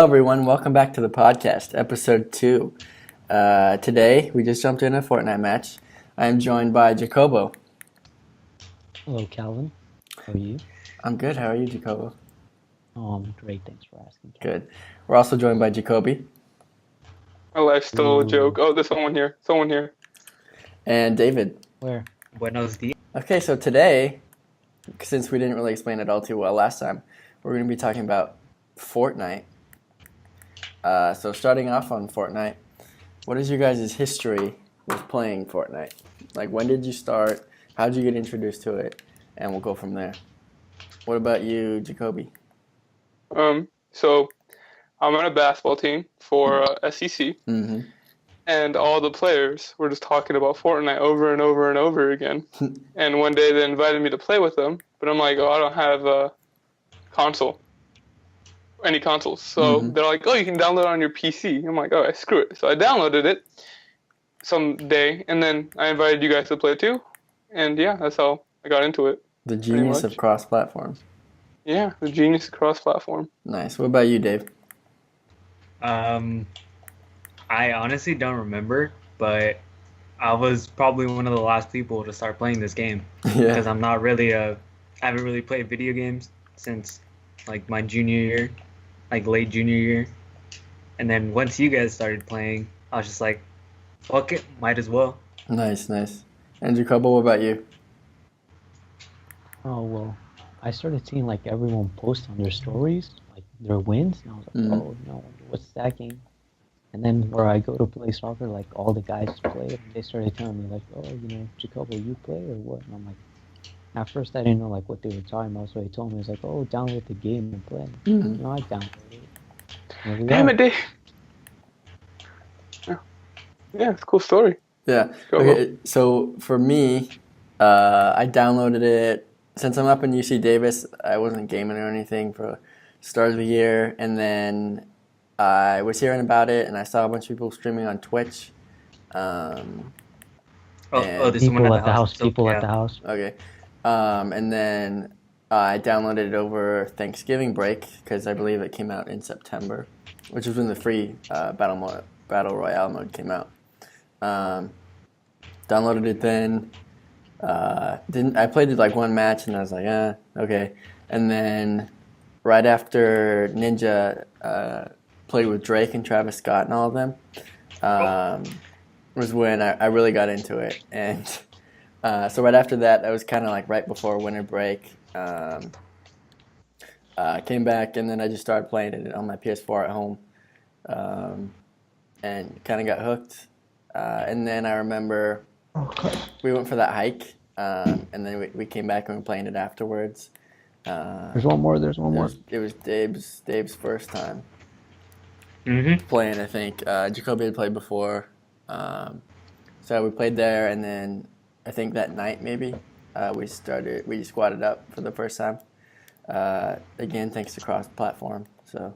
Hello, everyone. Welcome back to the podcast, episode 2. Today, we just jumped in a Fortnite match. I am joined by Jakobo. Hello, Calvin. How are you? I'm good. How are you, Jakobo? Oh, I'm great. Thanks for asking, Calvin. Good. We're also joined by Jakobe My life stole a joke. Ooh, Oh, there's someone here. Someone here. and David. where? Buenos dias. Okay, so today, since we didn't really explain it all too well last time, we're going to be talking about Fortnite. So starting off on Fortnite, what is your guys' history with playing Fortnite? Like, when did you start? How did you get introduced to it? And we'll go from there. What about you, Jakobe? So I'm on a basketball team for SEC, Mm-hmm. and all the players were just talking about Fortnite over and over and over again. And one day they invited me to play with them, but I'm like, oh, I don't have a console, any consoles. So they're like, oh, you can download it on your PC. I'm like, all right, screw it. So I downloaded it someday, and then I invited you guys to play too. And yeah, that's how I got into it. The genius much. of cross-platform. Yeah, the genius cross-platform. Nice. What about you, Dave? I honestly don't remember, but I was probably one of the last people to start playing this game because Yeah. I'm not really I haven't really played video games since like my junior year, like late junior year. And then once you guys started playing, I was just like, fuck it, might as well. Nice, nice. And Jacobo, what about you? Oh, well, I started seeing like everyone post on their stories, like their wins, and I was like, oh no, what's that game? And then where I go to play soccer, like all the guys play, and they started telling me like, oh, Jacobo, you play or what? And I'm like, at first I didn't know like what they were talking about, so he told me, it's like, oh, download the game and play. I downloaded it. Here we Damn are. it, Dave. Yeah, it's a cool story. Yeah. Go, Okay, so for me, I downloaded it. Since I'm up in UC Davis, I wasn't gaming or anything for the start of the year. And then I was hearing about it, and I saw a bunch of people streaming on Twitch. And- There's someone People at at the house, So, people yeah. at the house. Okay. And then I downloaded it over Thanksgiving break because I believe it came out in September, which was when the free Battle Royale mode came out. Downloaded it then. I played it like one match and I was like, okay. And then right after Ninja played with Drake and Travis Scott and all of them, was when I really got into it. And so right after that, that was kind of like right before winter break. Came back and then I just started playing it on my PS4 at home, and kind of got hooked. And then I remember we went for that hike, and then we came back and we were playing it afterwards. There's one more. It was Dave's first time Mm-hmm. playing, I think. Jacoby had played before. So we played there, and then I think that night maybe we squatted up for the first time. Again, thanks to cross-platform. So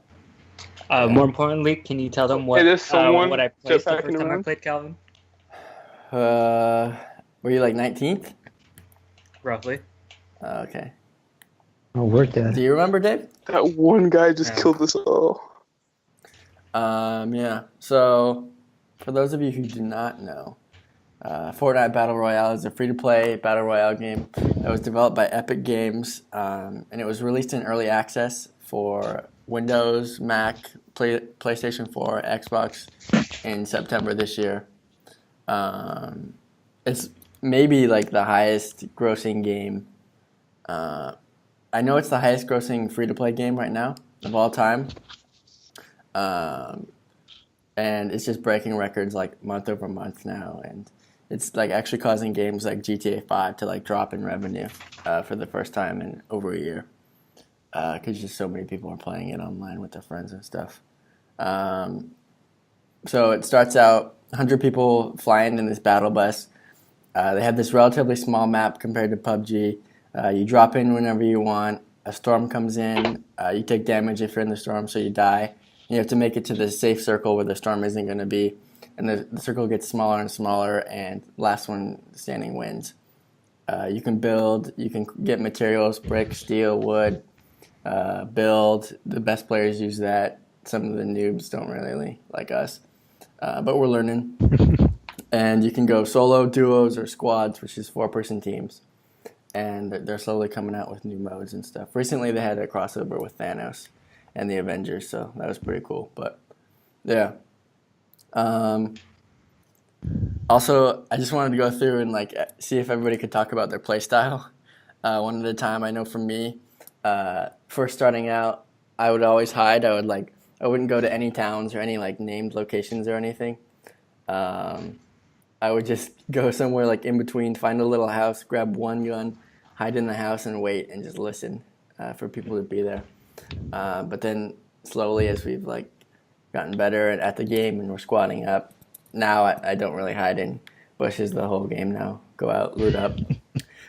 More importantly, can you tell them what Hey, there's someone what I played just the hacking first time I around. played, Calvin? were you like 19th? Roughly. Okay. Oh, we're dead. Do you remember, Dave? That one guy just Yeah. killed us all. Yeah. So, for those of you who do not know, Fortnite Battle Royale is a free-to-play Battle Royale game that was developed by Epic Games, and it was released in early access for Windows, Mac, PlayStation 4, Xbox in September this year. It's maybe like the highest grossing game. I know it's the highest grossing free-to-play game right now of all time. And it's just breaking records like month over month now, and it's like actually causing games like GTA 5 to like drop in revenue for the first time in over a year because just so many people are playing it online with their friends and stuff. So it starts out 100 people flying in this battle bus. They have this relatively small map compared to PUBG. You drop in whenever you want. A storm comes in. You take damage if you're in the storm, so you die. You have to make it to the safe circle where the storm isn't going to be. And the circle gets smaller and smaller, and last one standing wins. You can build, you can get materials, brick, steel, wood, build. The best players use that. some of the noobs don't really like us, but we're learning. And you can go solo, duos, or squads, which is 4-person teams. And they're slowly coming out with new modes and stuff. Recently, they had a crossover with Thanos and the Avengers, so that was pretty cool. But yeah. Also, I just wanted to go through and like see if everybody could talk about their play style one at a time. I know for me, first starting out, I would always hide. I wouldn't go to any towns or any like named locations or anything. I would just go somewhere like in between, find a little house, grab one gun, hide in the house, and wait and just listen for people to be there. But then slowly, as we've like gotten better at the game and we're squatting up, now I don't really hide in bushes the whole game now. Go out, loot up,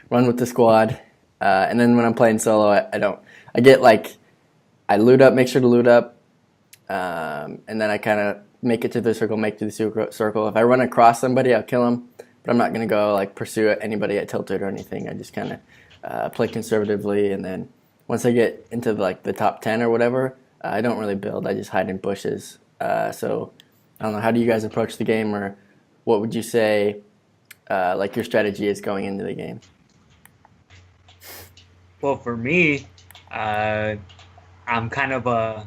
run with the squad, and then when I'm playing solo, I don't. I loot up, make sure to loot up, and then I kind of make it to the circle, make it to the circle. If I run across somebody, I'll kill them, but I'm not going to go like pursue anybody at tilted or anything. I just kind of play conservatively, and then once I get into like the top 10 or whatever, I don't really build. I just hide in bushes. So I don't know. How do you guys approach the game, or what would you say like your strategy is going into the game? Well, for me, I'm kind of a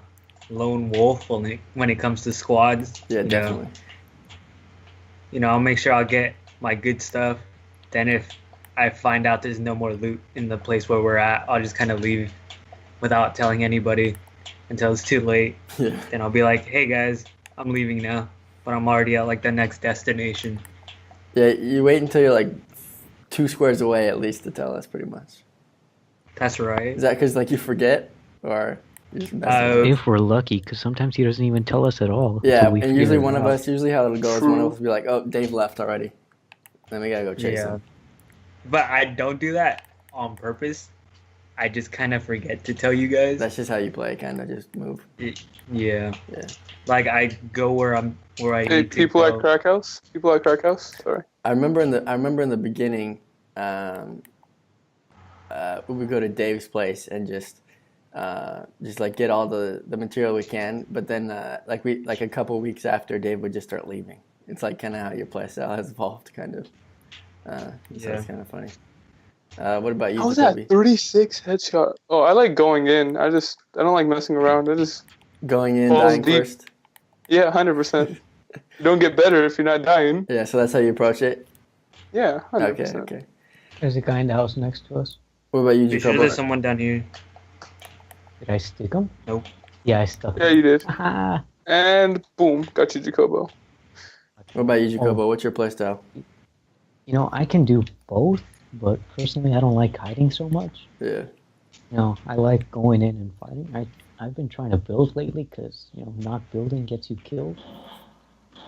lone wolf when it comes to squads. Yeah, definitely. I'll make sure I'll get my good stuff. Then if I find out there's no more loot in the place where we're at, I'll just kind of leave without telling anybody until it's too late. Yeah. Then I'll be like, hey guys, I'm leaving now, but I'm already at like the next destination. Yeah, you wait until you're like 2 squares away at least to tell us, pretty much. That's right. Is that because like you forget, or you just messing If we're lucky, because sometimes he doesn't even tell us at all. Yeah, until we and usually figure one it of out. us, usually how it'll go is one of us will be like, oh, Dave left already. Then we gotta go chase him. But I don't do that on purpose. I just kind of forget to tell you guys. That's just how you play, kind of just move. Yeah. Yeah. Like I go where I Hey, need to people go. at Crack House. People at Crack House. Sorry. I remember in the beginning, we would go to Dave's place and just like get all the material we can. But then like a couple weeks after, Dave would just start leaving. It's like kind of how your play style has evolved, kind of. So it's kind of funny. What about you, How was Jakobe? that 36 headshot? Oh, I like going in. I don't like messing around. I just Going in, Balls dying deep. first? 100%. You don't get better if you're not dying. Yeah, so that's how you approach it? Yeah, 100%. Okay. There's a guy in the house next to us. What about you, Be sure Jakobe? there's someone down here. Did I stick him? Nope. Yeah, I stuck Yeah, him. you did. Ah. And boom, got you, Jacobo. What about you, Jakobe? What's your playstyle? I can do both, but personally, I don't like hiding so much. Yeah. I like going in and fighting. I've been trying to build lately because, not building gets you killed.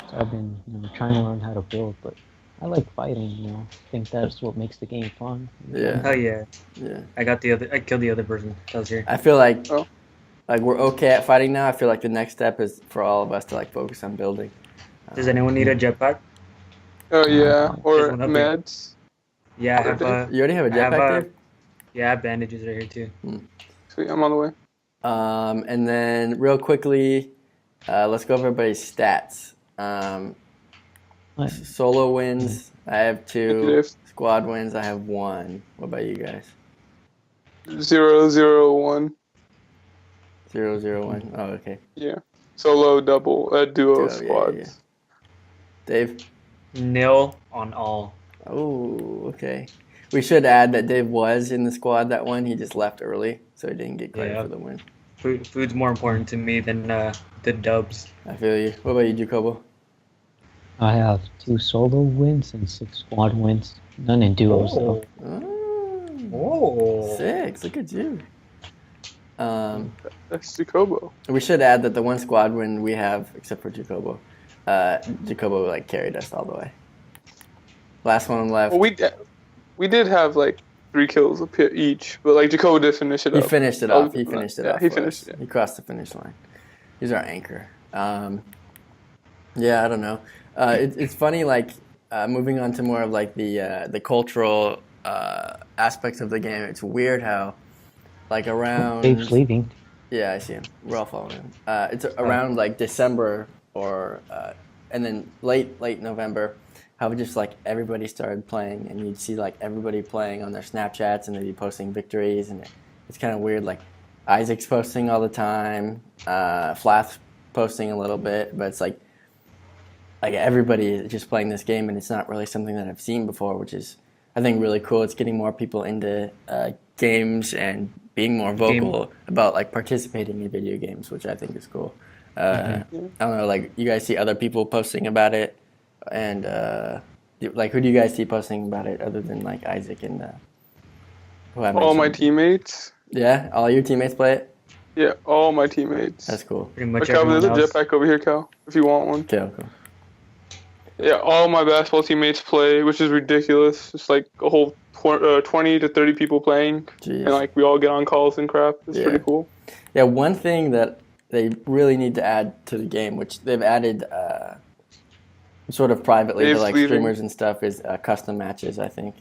So I've been, trying to learn how to build, but I like fighting, I think that's what makes the game fun. Yeah. Oh yeah. Yeah. I killed the other person that was here. I feel like Oh. like we're okay at fighting now. I feel like the next step is for all of us to like focus on building. Does anyone need a jetpack? Oh yeah, or There's one up here. meds. Yeah, I have You already have a I have jetpack, Dave? yeah, I have bandages right here too. Sweet, I'm on the way. And then real quickly, let's go over everybody's stats. What? Solo wins, I have Thank you, 2. Dave. Squad wins, I have 1. What about you guys? 001. 0-0-1. Oh, okay. Yeah. Solo, double, duo, Duo, yeah, squads. yeah. Dave? Nil on all. Oh, okay. We should add that Dave was in the squad that one. He just left early, so he didn't get credit Yeah. for the win. Food's more important to me than the dubs. I feel you. What about you, Jacobo? I have 2 solo wins and 6 squad wins. None in duos, though. Oh, 6. Look at you. That's Jacobo. We should add that the one squad win we have, except for Jacobo, Jacobo like carried us all the way. Last one left. Well, we did have like 3 kills each, but like Jacobo did finish it He up. finished it off. He finished it Yeah, off. he for finished us. it. He crossed the finish line. He's our anchor. Yeah, I don't know. It's funny, like moving on to more of like the cultural aspects of the game. It's weird how, like around. Dave's leaving. Yeah, I see him. We're all following him. It's around like December or and then late November. How just like everybody started playing, and you'd see like everybody playing on their Snapchats, and they'd be posting victories, and it's kind of weird. Like Isaac's posting all the time, Flath's posting a little bit, but it's like everybody is just playing this game, and it's not really something that I've seen before, which is I think really cool. It's getting more people into games and being more vocal about like participating in video games, which I think is cool. I don't know, like you guys see other people posting about it, and like who do you guys see posting about it other than like Isaac and who I All my mentioned? teammates. Yeah, all your teammates play it. Yeah, all my teammates. That's cool. Pretty much Cal, everyone there's a else. jetpack over here, Cal, if you want one. Okay, cool. Yeah, all my basketball teammates play, which is ridiculous. It's like a whole 20 to 30 people playing, Jeez. and like we all get on calls and crap. It's pretty cool. Yeah, one thing that they really need to add to the game, which they've added sort of privately to like streamers and stuff, is custom matches, I think.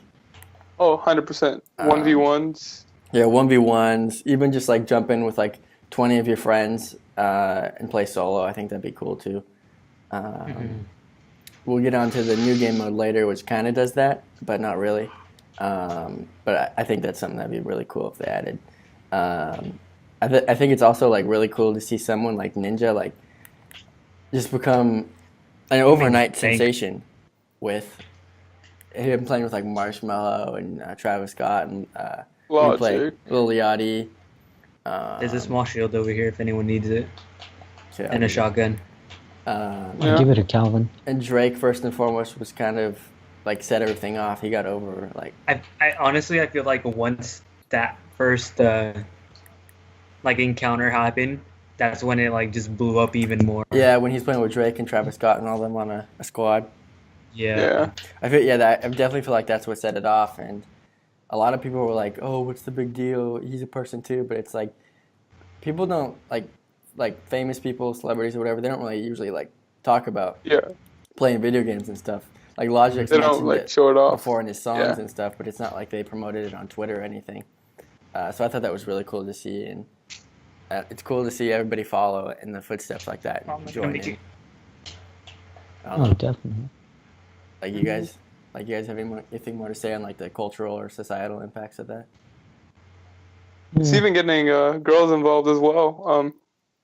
Oh, 100%. 1v1s. Yeah, 1v1s, even just like jump in with like 20 of your friends and play solo. I think that'd be cool too. We'll get on to the new game mode later, which kind of does that, but not really. But I think that's something that'd be really cool if they added. I think it's also like really cool to see someone like Ninja like just become an overnight sensation with him playing with like Marshmello and Travis Scott and we play Lil Yachty. There's a small shield over here if anyone needs it, So, and a shotgun. I'll give it to Calvin. And Drake, first and foremost, was kind of like set everything off. He got over like. I honestly, I feel like once that first like encounter happened, that's when it like just blew up even more. Yeah, when he's playing with Drake and Travis Scott and all them on a squad. Yeah. I definitely feel like that's what set it off, and a lot of people were like, "Oh, what's the big deal? He's a person too." But it's like people don't like famous people, celebrities or whatever. They don't really usually like talk about playing video games and stuff. Like Logic's mentioned it show it off before in his songs and stuff, but it's not like they promoted it on Twitter or anything. So I thought that was really cool to see, and it's cool to see everybody follow in the footsteps like that and join in. Oh, definitely. Like you guys have anything more to say on like the cultural or societal impacts of that? It's even getting girls involved as well.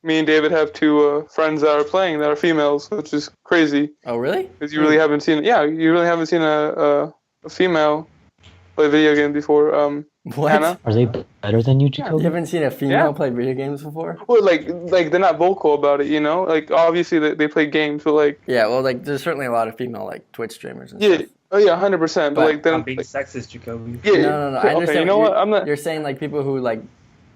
Me and David have two friends that are playing that are females, which is crazy. Oh, really? Because you really haven't seen a female play video games before. What? Hannah? Are they better than you, Jakobe? You haven't seen a female play video games before? Well, like they're not vocal about it, you know. Like obviously they play games, but like yeah, well, like there's certainly a lot of female like Twitch streamers and yeah, stuff. oh yeah, 100%. But like then I'm being sexist, Jakobe. yeah, No. I understand. Okay, you know what? I'm not. You're saying like people who like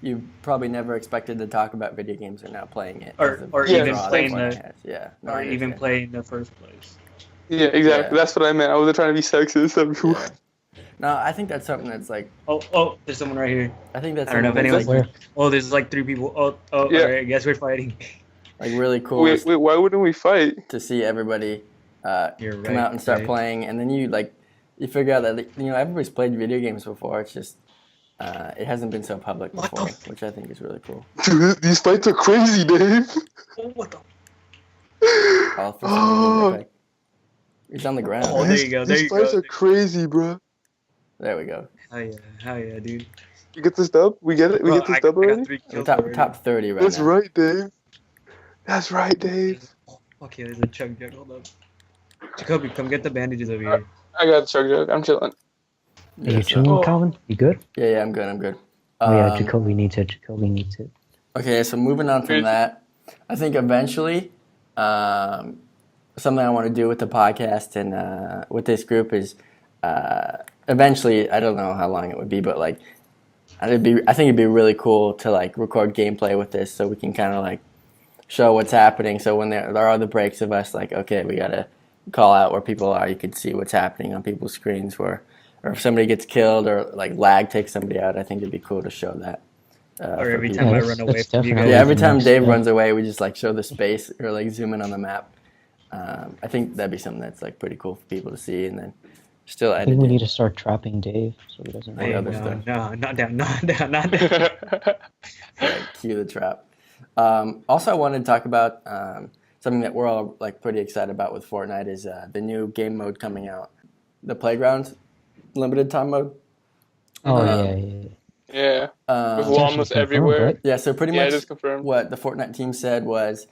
you probably never expected to talk about video games are now playing it, Or even draw that playing Fortnite the- has. Yeah, no, Or I even understand. play in the first place. Yeah, exactly. Yeah. That's what I meant. I wasn't trying to be sexist. Everyone. Yeah. No, I think that's something that's like. Oh, there's someone right here. I think that's I don't know if something that's, anyone's. like, Where? Oh, there's like 3 people. Oh, Yeah. alright, I guess we're fighting. like really cool Wait, why wouldn't we fight? to see everybody You're come right, out and start right. playing, and then you figure out that everybody's played video games before. It's just it hasn't been so public before, which I think is really cool. Dude, these fights are crazy, Dave. Oh, what the? All for some reason, he's on the ground. Oh, there you go. There These you fights go. are crazy, bro. There we go. Hell yeah, dude. You get this dub? We get it? We Bro, get this I dub got already? 3 We're kills top already. 30 right That's now. right, Dave. That's right, Dave. Okay, there's a chug jug. Hold up. Jakobe, come get the bandages over here. I got the chug jug. I'm chilling. Are you chilling, Calvin? You good? Yeah, I'm good. Oh yeah, Jakobe needs it. Okay, so moving on from that, I think eventually, something I want to do with the podcast and with this group is, eventually, I don't know how long it would be, but like, I think it'd be really cool to like record gameplay with this, so we can kind of like show what's happening. So when there are the breaks of us, like, okay, we gotta call out where people are. You can see what's happening on people's screens, or if somebody gets killed or like lag takes somebody out. I think it'd be cool to show that. Or every people. time I that's- run away that's from you definitely- guys. Yeah, every time Next, Dave yeah. runs away, we just like show the space or like zoom in on the map. I think that'd be something that's like pretty cool for people to see, and then Still I think we editing. need to start trapping Dave so he doesn't. Hey, Hey, other no, stuff. no, not down, not down, not down. Yeah, cue the trap. Also, I wanted to talk about something that we're all like pretty excited about with Fortnite is the new game mode coming out, the Playground limited time mode. Oh Um, yeah. Yeah. With Um, It's actually llamas confirmed, everywhere. right? yeah, so pretty Yeah, much it is confirmed. what the Fortnite team said was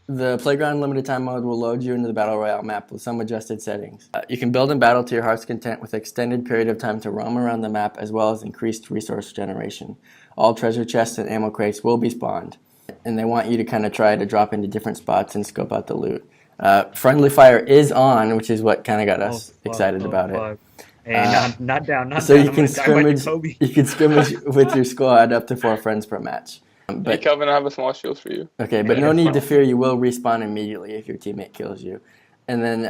the Playground limited time mode will load you into the Battle Royale map with some adjusted settings. You can build and battle to your heart's content with extended period of time to roam around the map as well as increased resource generation. All treasure chests and ammo crates will be spawned, and they want you to kind of try to drop into different spots and scope out the loot. Friendly fire is on, which is what kind of got us excited about it. Hey, not down, not So down. you can scrimmage. Jakobe. You can scrimmage with your squad up to 4 friends per match. Hey, But Kelvin, I have a small shield for you. okay, but no need to fear. You will respawn immediately if your teammate kills you. And then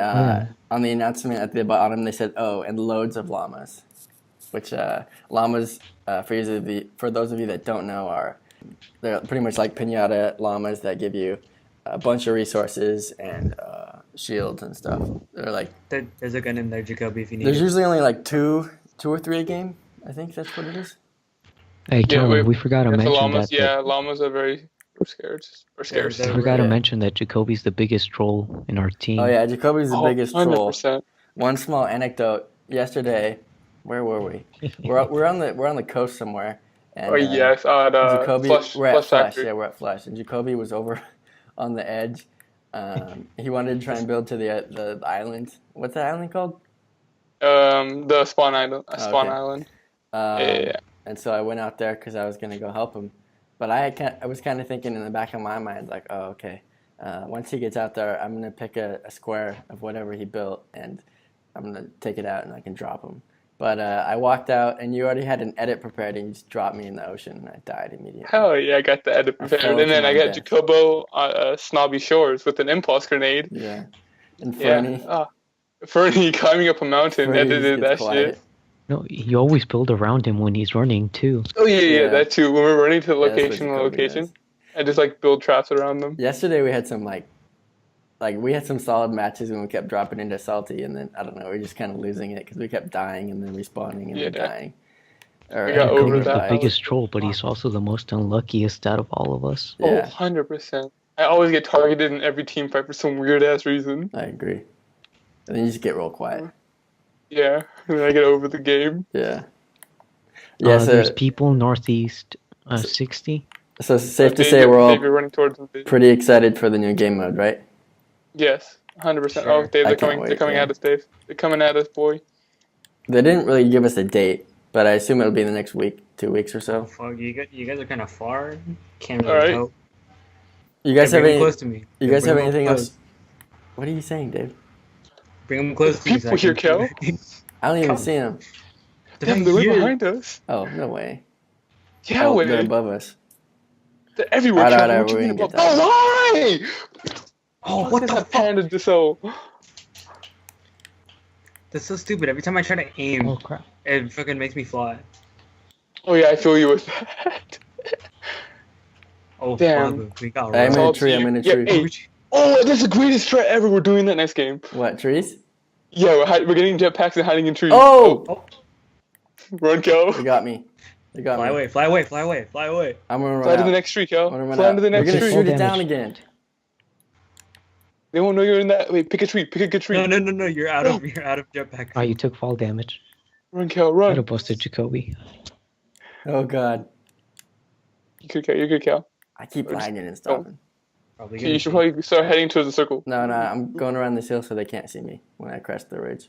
on the announcement at the bottom, they said, "Oh, and loads of llamas," which llamas, for those of you that don't know, they're pretty much like pinata llamas that give you a bunch of resources and shields and stuff. They're like There's a gun in there, Jakobe, if you need there's it. usually only like two or three a game. I think that's what it is. Hey, Calvin, we forgot to The mention llamas, that. yeah, llamas are very scarce. Or scarce. they're- We forgot to Yeah. mention that Jacoby's the biggest troll in our team. Oh yeah, Jacoby's the biggest troll. 100%. One small anecdote. Yesterday, where were we? We're on the coast somewhere. And, Oh yes, at Jacoby, Flush we're at Flush. Factory. Yeah, we're at Flush, and Jacoby was over on the edge. He wanted to try and build to the island. What's that island called? The spawn island. Spawn okay. island. Um, Yeah. And so I went out there because I was gonna go help him, but I was kind of thinking in the back of my mind like, oh okay, once he gets out there, I'm gonna pick a square of whatever he built and I'm gonna take it out and I can drop him. But I walked out and you already had an edit prepared and you just dropped me in the ocean and I died immediately. Hell yeah, I got the edit I prepared. fell And then to I my got death. Jacobo Snobby Shores with an impulse grenade. Yeah. And Yeah. Fernie. Fernie climbing up a mountain Fernie edited gets that quiet. shit. No, you always build around him when he's running too. Oh yeah, Yeah. that too. When we're running to the Yeah, that's what location, Jacoby does. I just like build traps around them. Yesterday we had some we had some solid matches when we kept dropping into salty and then I don't know, we were just kind of losing it because we kept dying and then respawning and then Yeah. dying. Or, We got over Jacoby's the that. biggest troll, but he's also the most unluckiest out of all of us. Yeah, 100%. I always get targeted in every team fight for some weird ass reason. I agree. And then you just get real quiet. Yeah, and then I get over the game. Yeah. Yeah, There's so, people northeast 60. so it's safe to Dave, say we're all Dave, you're running towards them. pretty excited for the new game mode, right? Yes, 100%. Sure. Oh, Dave, I they're can't coming. wait, They're coming yeah. at us, Dave. They're coming at us, boy. They didn't really give us a date, but I assume it'll be the next week, 2 weeks or Oh, so. fuck, you guys are kind of far. Can't really Alright. help. You guys Yeah, have bring 'em any? close to me. You guys Bring have 'em anything close. else? What are you saying, Dave? Bring them close to me. People here, Kel. I don't even Come. see them. Damn, they're right behind us. Oh, no way. Yeah, Oh, wait. they're above us. They're everywhere. Alright, Kel. alright, What you we're mean gonna about? get that. Oh, why? Oh, what the fuck? Panda Diso. That's so stupid. Every time I try to aim, Oh crap. it fucking makes me fly. Oh yeah, I feel you with that. Oh, Damn. fuck. We got I'm in a all tree, to I'm you. in a Yeah, tree. hey. Oh, that's the greatest strat ever. We're doing that next game. What, trees? Yeah, we're getting jetpacks and hiding in trees. Oh! Run, Kel. They got me. They got Fly me. away, fly away, fly away, fly away. I'm gonna Fly run to the out. next tree, Kel. I'm gonna run Fly out. into the They're next gonna tree. shoot it Full down damage. again. They won't know you're in that. Wait, pick a tree. Pick a good tree. No, you're out of jetpack. Oh, you took fall damage. Run, Kel. I'd Run. have busted Jacoby. Oh god. You good, Kel. You're good, Kel. I keep Or just- lagging and stopping. Probably Okay, you gonna should probably start heading towards the circle. No, I'm going around this hill so they can't see me when I crest the ridge.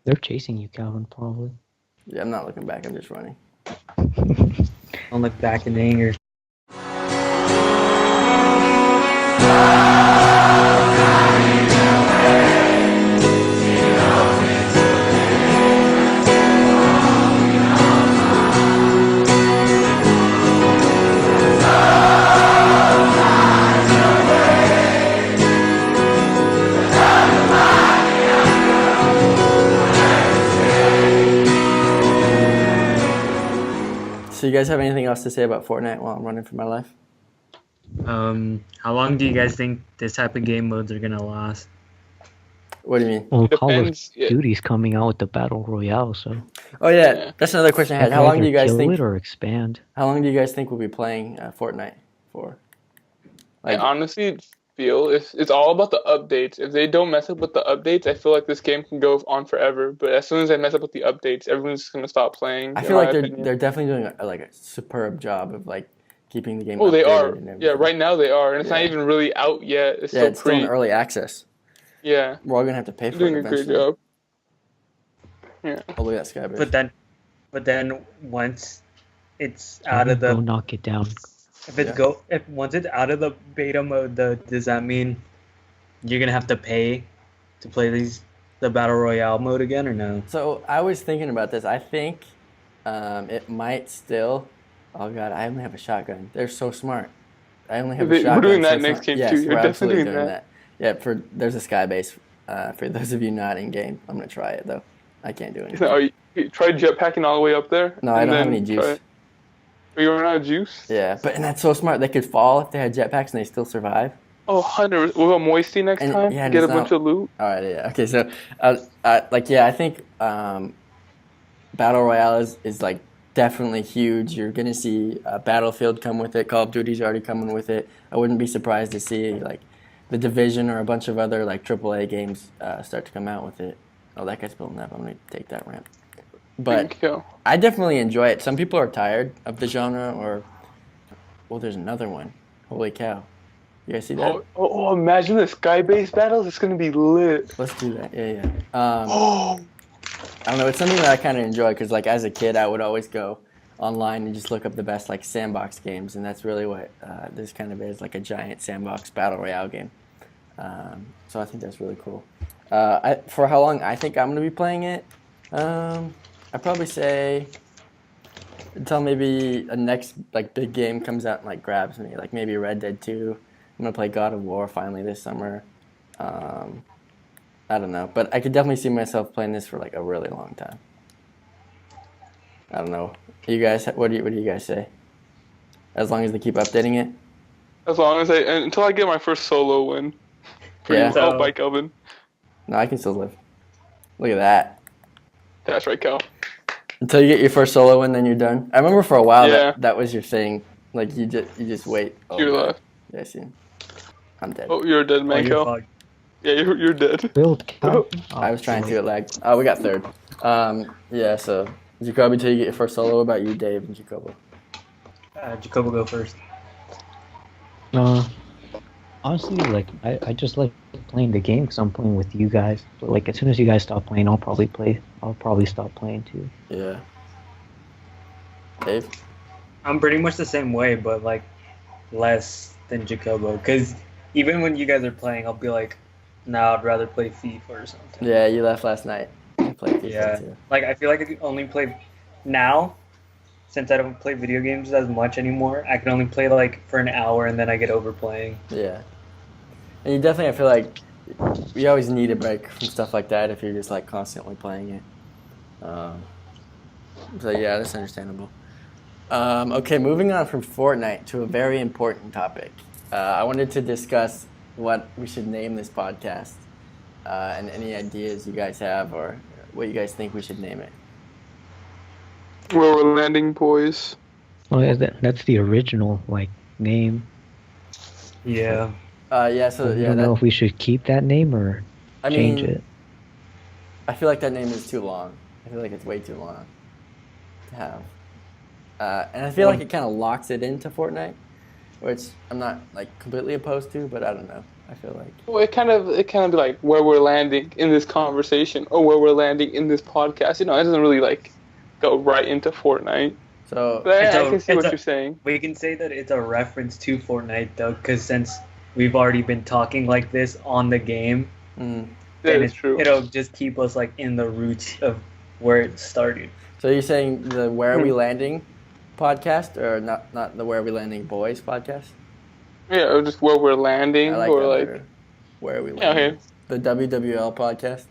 They're chasing you, Calvin, probably. Yeah, I'm not looking back, I'm just running. Don't look back in anger. So you guys have anything else to say about Fortnite while I'm running for my life? How long do you guys think this type of game modes are gonna last? What do you mean? Well, It Call of depends. Yeah. Duty's coming out with the battle royale, so Oh yeah, Yeah. that's another question I had. they How long do either you guys kill think? it or expand? How long do you guys think we'll be playing Fortnite for? I honestly feel if it's all about the updates. If they don't mess up with the updates, I feel like this game can go on forever. But as soon as they mess up with the updates, everyone's just gonna stop playing. I in feel my like opinion. they're definitely doing a superb job of like keeping the game. Oh, they updated are. and Yeah, everything. right now they are, and it's not Yeah. even really out yet. It's Yeah, still it's still in pre. early access. Yeah, We're all gonna have to pay they're for it doing a great eventually. job. Yeah. Oh, look at that skybase. But then once it's out of Go the knock it down. if once it's out of the beta mode, does that mean you're gonna have to pay to play the battle royale mode again or no? So I was thinking about this. I think it might still. Oh god, I only have a shotgun. They're so smart. I only have a shotgun. We're doing that so next smart. game Yes, too. You're we're definitely absolutely doing doing that. that. Yeah, there's a skybase. For those of you not in game, I'm gonna try it though. I can't do anything. So, you try jetpacking all the way up there? No, I and don't have then any juice. try it. Are you running out of juice? Yeah, and that's so smart. They could fall if they had jetpacks and they still survive. Oh, 100. We'll go Moisty next And- time. yeah, and Get a it's bunch not- of loot. All right, yeah. Okay, so I think Battle Royale is like definitely huge. You're gonna see Battlefield come with it. Call of Duty's already coming with it. I wouldn't be surprised to see like the Division or a bunch of other like AAA games start to come out with it. Oh, that guy's building up. I'm gonna take that ramp. But Thank you. I definitely enjoy it. Some people are tired of the genre, or well, there's another one. Holy cow! You guys see that? Oh, imagine the skybase battles. It's gonna be lit. Let's do that. Yeah, yeah. Oh, I don't know. It's something that I kind of enjoy because, like, as a kid, I would always go online and just look up the best like sandbox games, and that's really what this kind of is, like a giant sandbox battle royale game. So I think that's really cool. For how long I think I'm gonna be playing it, I'd probably say until maybe a next like big game comes out and like grabs me, like maybe Red Dead 2. I'm gonna play God of War finally this summer. I don't know, but I could definitely see myself playing this for like a really long time. I don't know. You guys, what do you guys say? As long as they keep updating it. as long as until I get my first solo win. Yeah. Oh, bye, Kelvin. No, I can still live. Look at that. That's right, Cal. Until you get your first solo win, then you're done. I remember for a while Yeah. that was your thing. Like you just wait. Oh, You're God. left. Yeah, I see him. I'm dead. Oh, you're a dead man, you're Cal. fucked. Yeah, you're dead. Build count. I was trying to, it lagged. Oh, we got third. Yeah, so Jakobe, till you get your first solo. What about you, Dave and Jakobe? Jakobe, go first. Honestly, like I just like playing the game because I'm playing with you guys. But like as soon as you guys stop playing, I'll probably stop playing too. Yeah. Dave? I'm pretty much the same way, but like less than Jakobo. Because even when you guys are playing, I'll be like, nah, I'd rather play FIFA or something. Yeah, you left last night. I played FIFA Yeah. too. Like I feel like I can only play now, since I don't play video games as much anymore. I can only play like for an hour and then I get over playing. Yeah. And you definitely, I feel like you always need a break from stuff like that if you're just like constantly playing it. So yeah, that's understandable. Okay, moving on from Fortnite to a very important topic. I wanted to discuss what we should name this podcast and any ideas you guys have or what you guys think we should name it. Where we're landing, boys. Well, that's the original like name. Yeah. Yeah, so I yeah, don't know if we should keep that name or I change mean, it. I feel like that name is too long. I feel like it's way too long to have. And I feel like it kind of locks it into Fortnite, which I'm not like completely opposed to, but I don't know. I feel like Well, it kind of be like where we're landing in this conversation or where we're landing in this podcast. You know, it doesn't really like go right into Fortnite. so. But It's I a- can see it's what a- you're saying. We can say that it's a reference to Fortnite though, because since we've already been talking like this on the game, Mm. That then is true. it'll just keep us like in the roots of where it started. So you're saying the Where Are We Landing podcast, or not the Where Are We Landing Boys podcast? Yeah, or just where we're landing, I like or that like better. Where Are We yeah, Landing? okay. The WWL podcast.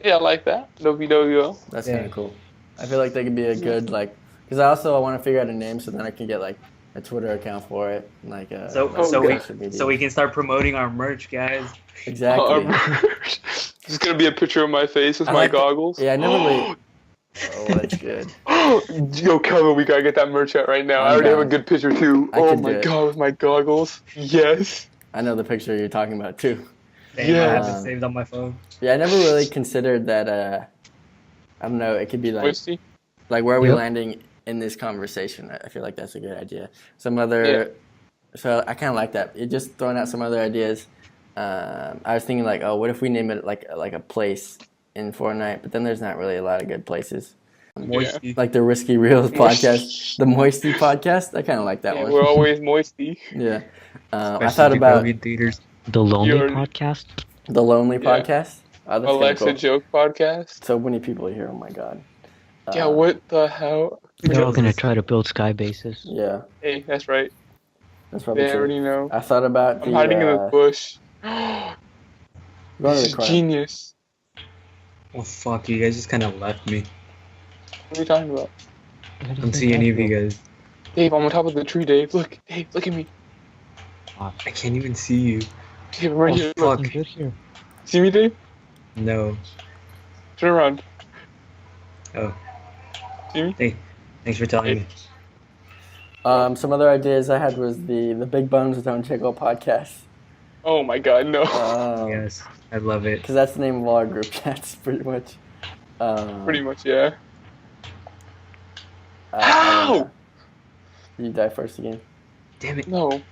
Yeah, I like that. WWL. That's Yeah. kind of cool. I feel like they could be a good like, because I want to figure out a name so then I can get like a Twitter account for it, like So like so we social media. so we can start promoting our merch, guys. Exactly. There's gonna be a picture of my face with I my like that. goggles. Yeah, I never really. Oh, that's good. Yo, Kevin, we gotta get that merch out right now. I I'm already have down. a good picture too. I Oh can my do it. god, with my goggles. Yes. I know the picture you're talking about too. Damn, I have Yeah. it saved on my phone. Yeah, I never really considered that. I don't know. It could be Moisty. like where are we Yep. landing in this conversation? I feel like that's a good idea. Some other. So I kind of like that. You're just throwing out some other ideas. I was thinking like, oh, what if we name it like a place in Fortnite? But then there's not really a lot of good places. Moisty. Like the Risky Reels podcast, the Moisty podcast. I kind of like that Yeah, one. we're always moisty. Yeah. I Especially thought about Jakobe theaters. The Lonely You're- Podcast. the Lonely Yeah. podcast. Oh, that's kinda Alexa cool. joke podcast. So many people here. Oh my god. Yeah, what the hell? They're all gonna try to build sky bases. Yeah, Hey, that's right. that's probably They true. already know. I thought about I'm hiding in the bush. going to This the is corner. genius. Oh fuck, you guys just kind of left me. What are you talking about? I don't see any of you guys. Dave, I'm on top of the tree, Dave. Look, Dave, look at me. I can't even see you. Dave, I'm right Oh, here. fuck. Look. I'm good here. See me, Dave? No. Turn around. Oh. See me? Hey, thanks for telling me. Some other ideas I had was the Big Bones Don't Jiggle podcast. Oh my god, no. Yes, I love it. Because that's the name of all our group chats, pretty much. Pretty much, yeah. Ow! You die first again. Damn it. No.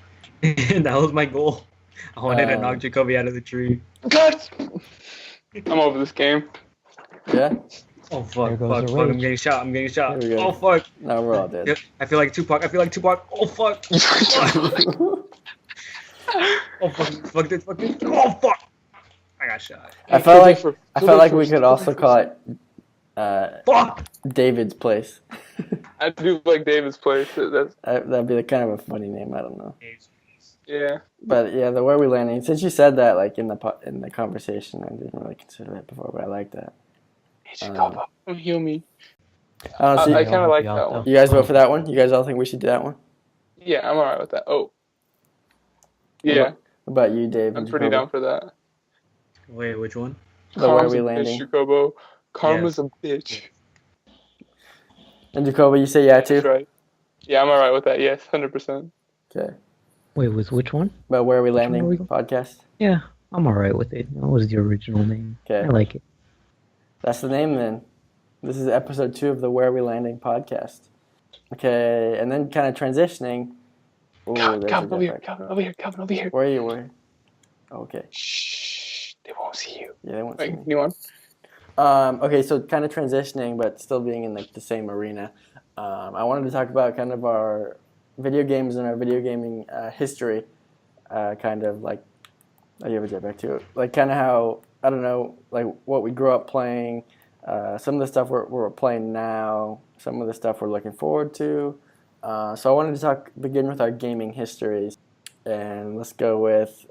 That was my goal. I wanted to Um, knock Jakobe out of the tree. God! I'm over this game. Yeah? Oh fuck, There goes fuck, the fuck, I'm rage. getting shot, I'm getting shot. There we go. Oh fuck. No, we're all dead. Yep, I feel like Tupac, Oh fuck. Oh fuck this. Oh fuck. I got shot. I felt like we could also call it Fuck! David's Place. I do like David's place. That's That'd be kind of a funny name. I don't know. yeah. But yeah, the Where We Landing. Since you said that, like in the conversation, I didn't really consider it before, but I like that. Hey, Jakobe, come heal me. I don't see. I kind of like Yeah, that one. You guys vote for that one? You guys all think we should do that one? Yeah, I'm alright with that. Oh. Yeah, What about you, Dave? I'm and pretty Jacobo? down for that. Wait, which one? The Where Karma's We a Landing. bitch, Jacobo. Karma's a bitch. And Jacobo, you say yeah That's too? right. Yeah, I'm alright with that. Yes, 100%. Okay. Wait, with which one? About Where We one Landing are we- podcast. Yeah, I'm alright with it. That was the original name. Okay. I like it. That's the name then. This is episode 2 of the Where We Landing podcast. Okay, and then kind of transitioning. Ooh, there's a Calvin, over here. jetpack. Calvin, over here. Calvin, over here. Where are you? Where? Okay. Shh. They won't see you. Yeah, they won't see Wait, me. you want? Okay, so kind of transitioning, but still being in like the same arena. I wanted to talk about kind of our video games and our video gaming history. Kind of like, oh, you have a jetpack too. Like kind of how, I don't know, like what we grew up playing. Some of the stuff we're playing now. Some of the stuff we're looking forward to. So I wanted to begin with our gaming histories, and let's go with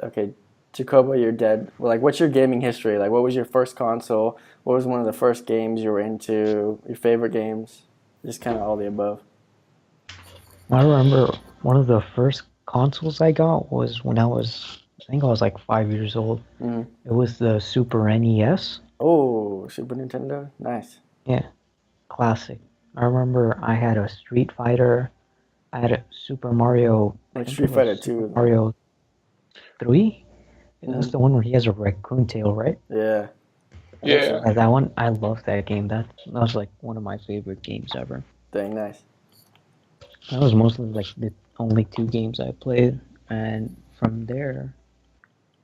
Jacobo, you're dead. Well, like, what's your gaming history? Like, what was your first console? What was one of the first games you were into? Your favorite games? Just kind of all the above. I remember one of the first consoles I got was when I think I was like 5 years old. Mm-hmm. It was the Super NES. Oh, Super Nintendo, nice. Yeah, classic. I remember I had a Street Fighter. I had a Super Mario. I Like think Street it was Fighter Super 2. Mario 3. That's Mhm. the one where he has a raccoon tail, right? Yeah. Yeah. Yeah, that one. I love that game. That was like one of my favorite games ever. Dang, nice. That was mostly like the only 2 games I played, and from there,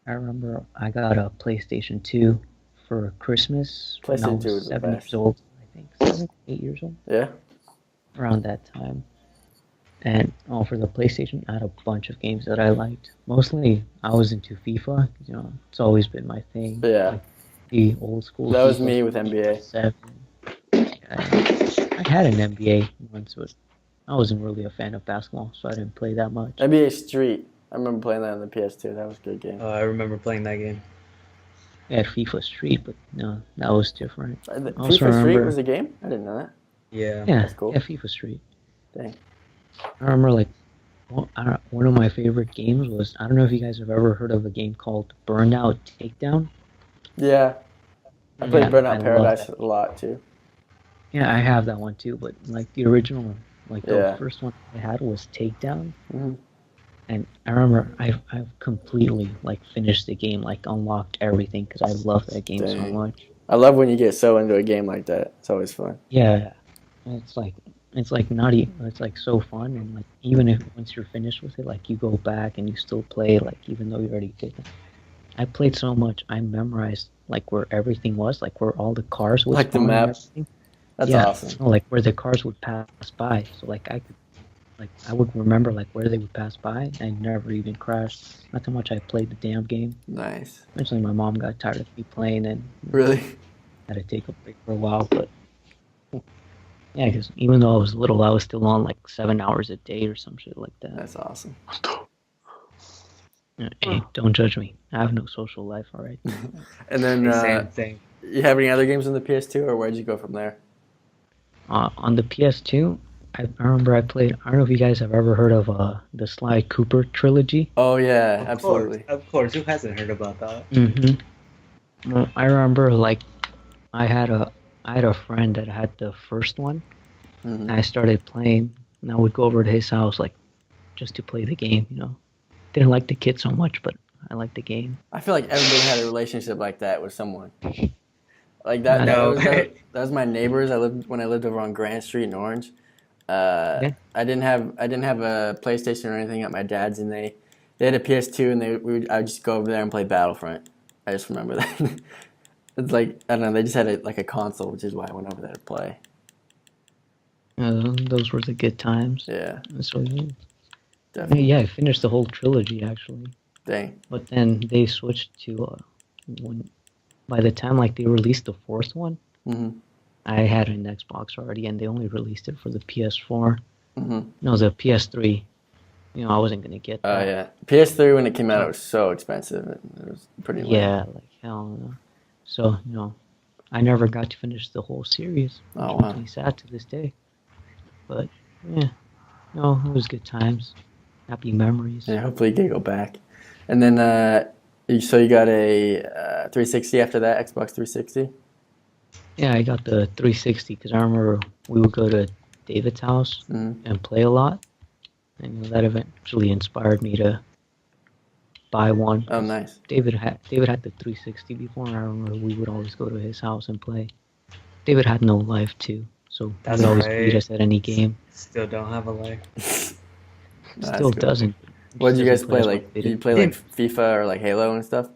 I remember I got a PlayStation 2 for Christmas when I PlayStation 2 was was the 7 best. years old. I think 7, 8 years old, Yeah. around that time. And for the PlayStation, I had a bunch of games that I liked. Mostly, I was into FIFA. You know, it's always been my thing. Yeah. Like the old school. That was FIFA me with NBA. 7. I had an NBA once, but I wasn't really a fan of basketball, so I didn't play that much. NBA Street. I remember playing that on the PS2. That was a good game. I remember playing that game. I had FIFA Street, but no, that was different. FIFA also Street remember- was a game? I didn't know that. Yeah. Yeah, That's cool. yeah, FIFA Street. Dang. I remember like one of my favorite games was, I don't know if you guys have ever heard of a game called Burnout Takedown. Yeah. I played Yeah, Burnout I love Paradise that. a lot too. Yeah, I have that one too, but like the original, like the Yeah. first one I had was Takedown, Hmm. and I remember I've completely like finished the game, like unlocked everything because I love that game so Dang. much. I love when you get so into a game like that. It's always fun. Yeah, it's like not even it's like so fun, and like even if once you're finished with it, like you go back and you still play, like even though you already did that. I played so much, I memorized like where everything was, like where all the cars would Like the spawn and map. everything. That's Yeah, awesome. no, like where the cars would pass by. So like I could like I would remember like where they would pass by and never even crashed. Not how much I played the damn game. Nice. Eventually my mom got tired of me playing and Really? had to take a break for a while. But yeah, because even though I was little, I was still on like 7 hours a day or some shit like that. That's awesome. Hey, don't judge me. I have no social life, all right? And then Same thing. you have any other games on the PS2, or where'd you go from there? On the PS2, I remember I played. I don't know if you guys have ever heard of the Sly Cooper trilogy. Oh yeah, absolutely. Of course. Who hasn't heard about that? Well, I remember like I had a friend that had the first one. Hmm. And I started playing, and I would go over to his house like just to play the game. You know, didn't like the kid so much, but I liked the game. I feel like everybody had a relationship like that with someone. Like that. I know. That was my neighbors. I lived over on Grand Street in Orange. Yeah. I didn't have a PlayStation or anything at my dad's, and they had a PS2, and I would just go over there and play Battlefront. I just remember that. It's like I don't know. They just had a console, which is why I went over there to play. Those were the good times. Yeah, So yeah, definitely. I finished the whole trilogy actually. Dang. But then they switched to when by the time like they released the fourth one, Hmm. I had an Xbox already, and they only released it for the PS4. Hmm. No, the PS3. You know, I wasn't gonna get Oh that. yeah. PS3 when it came out, it was so expensive. It was pretty. Lame. Yeah, like hell no. So I never got to finish the whole series, which Oh, makes wow. me sad to this day. But yeah, no, it was good times, happy memories. Yeah, hopefully you can go back. And then, so you got a 360 after that, Xbox 360? Yeah, I got the 360 because I remember we would go to David's house Mhm. and play a lot, and that eventually inspired me to buy one. Oh, nice. David had the 360 before, and I remember we would always go to his house and play. David had no life too, so he That's would always right. beat us at any game. Still don't have a life. No, Still that's cool. doesn't. What did you guys Doesn't play? as Like, much did video. you play like FIFA or like Halo and stuff?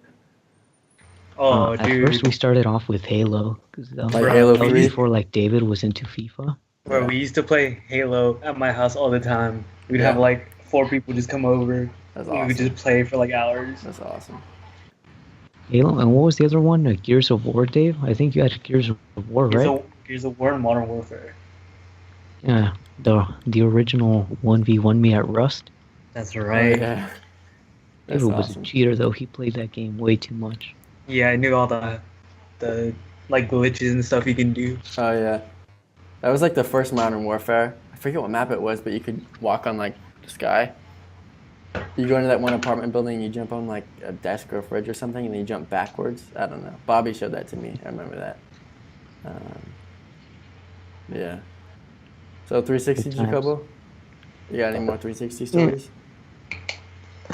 Oh, At dude. first, we started off with Halo because that, Like Bro, Halo that was 3? before like David was into FIFA. Bro, we used to play Halo at my house all the time. We'd Yeah. have like 4 people just come over. That's We would awesome. just play for like hours. That's awesome. Halo, and what was the other one? Gears of War, Dave? I think you had Gears of War, right? Gears of War and Modern Warfare. Yeah, the original 1v1 me at Rust. That's Oh, right. yeah. That's David was awesome. a cheater though. He played that game way too much. Yeah, I knew all the like glitches and stuff you can do. Oh, yeah. That was like the first Modern Warfare. I forget what map it was, but you could walk on like the sky. You go into that one apartment building and you jump on like a desk or a fridge or something and then you jump backwards. I don't know. Bobby showed that to me. I remember that. Yeah. So 360 Good times. Jakobo? You got any more 360 stories?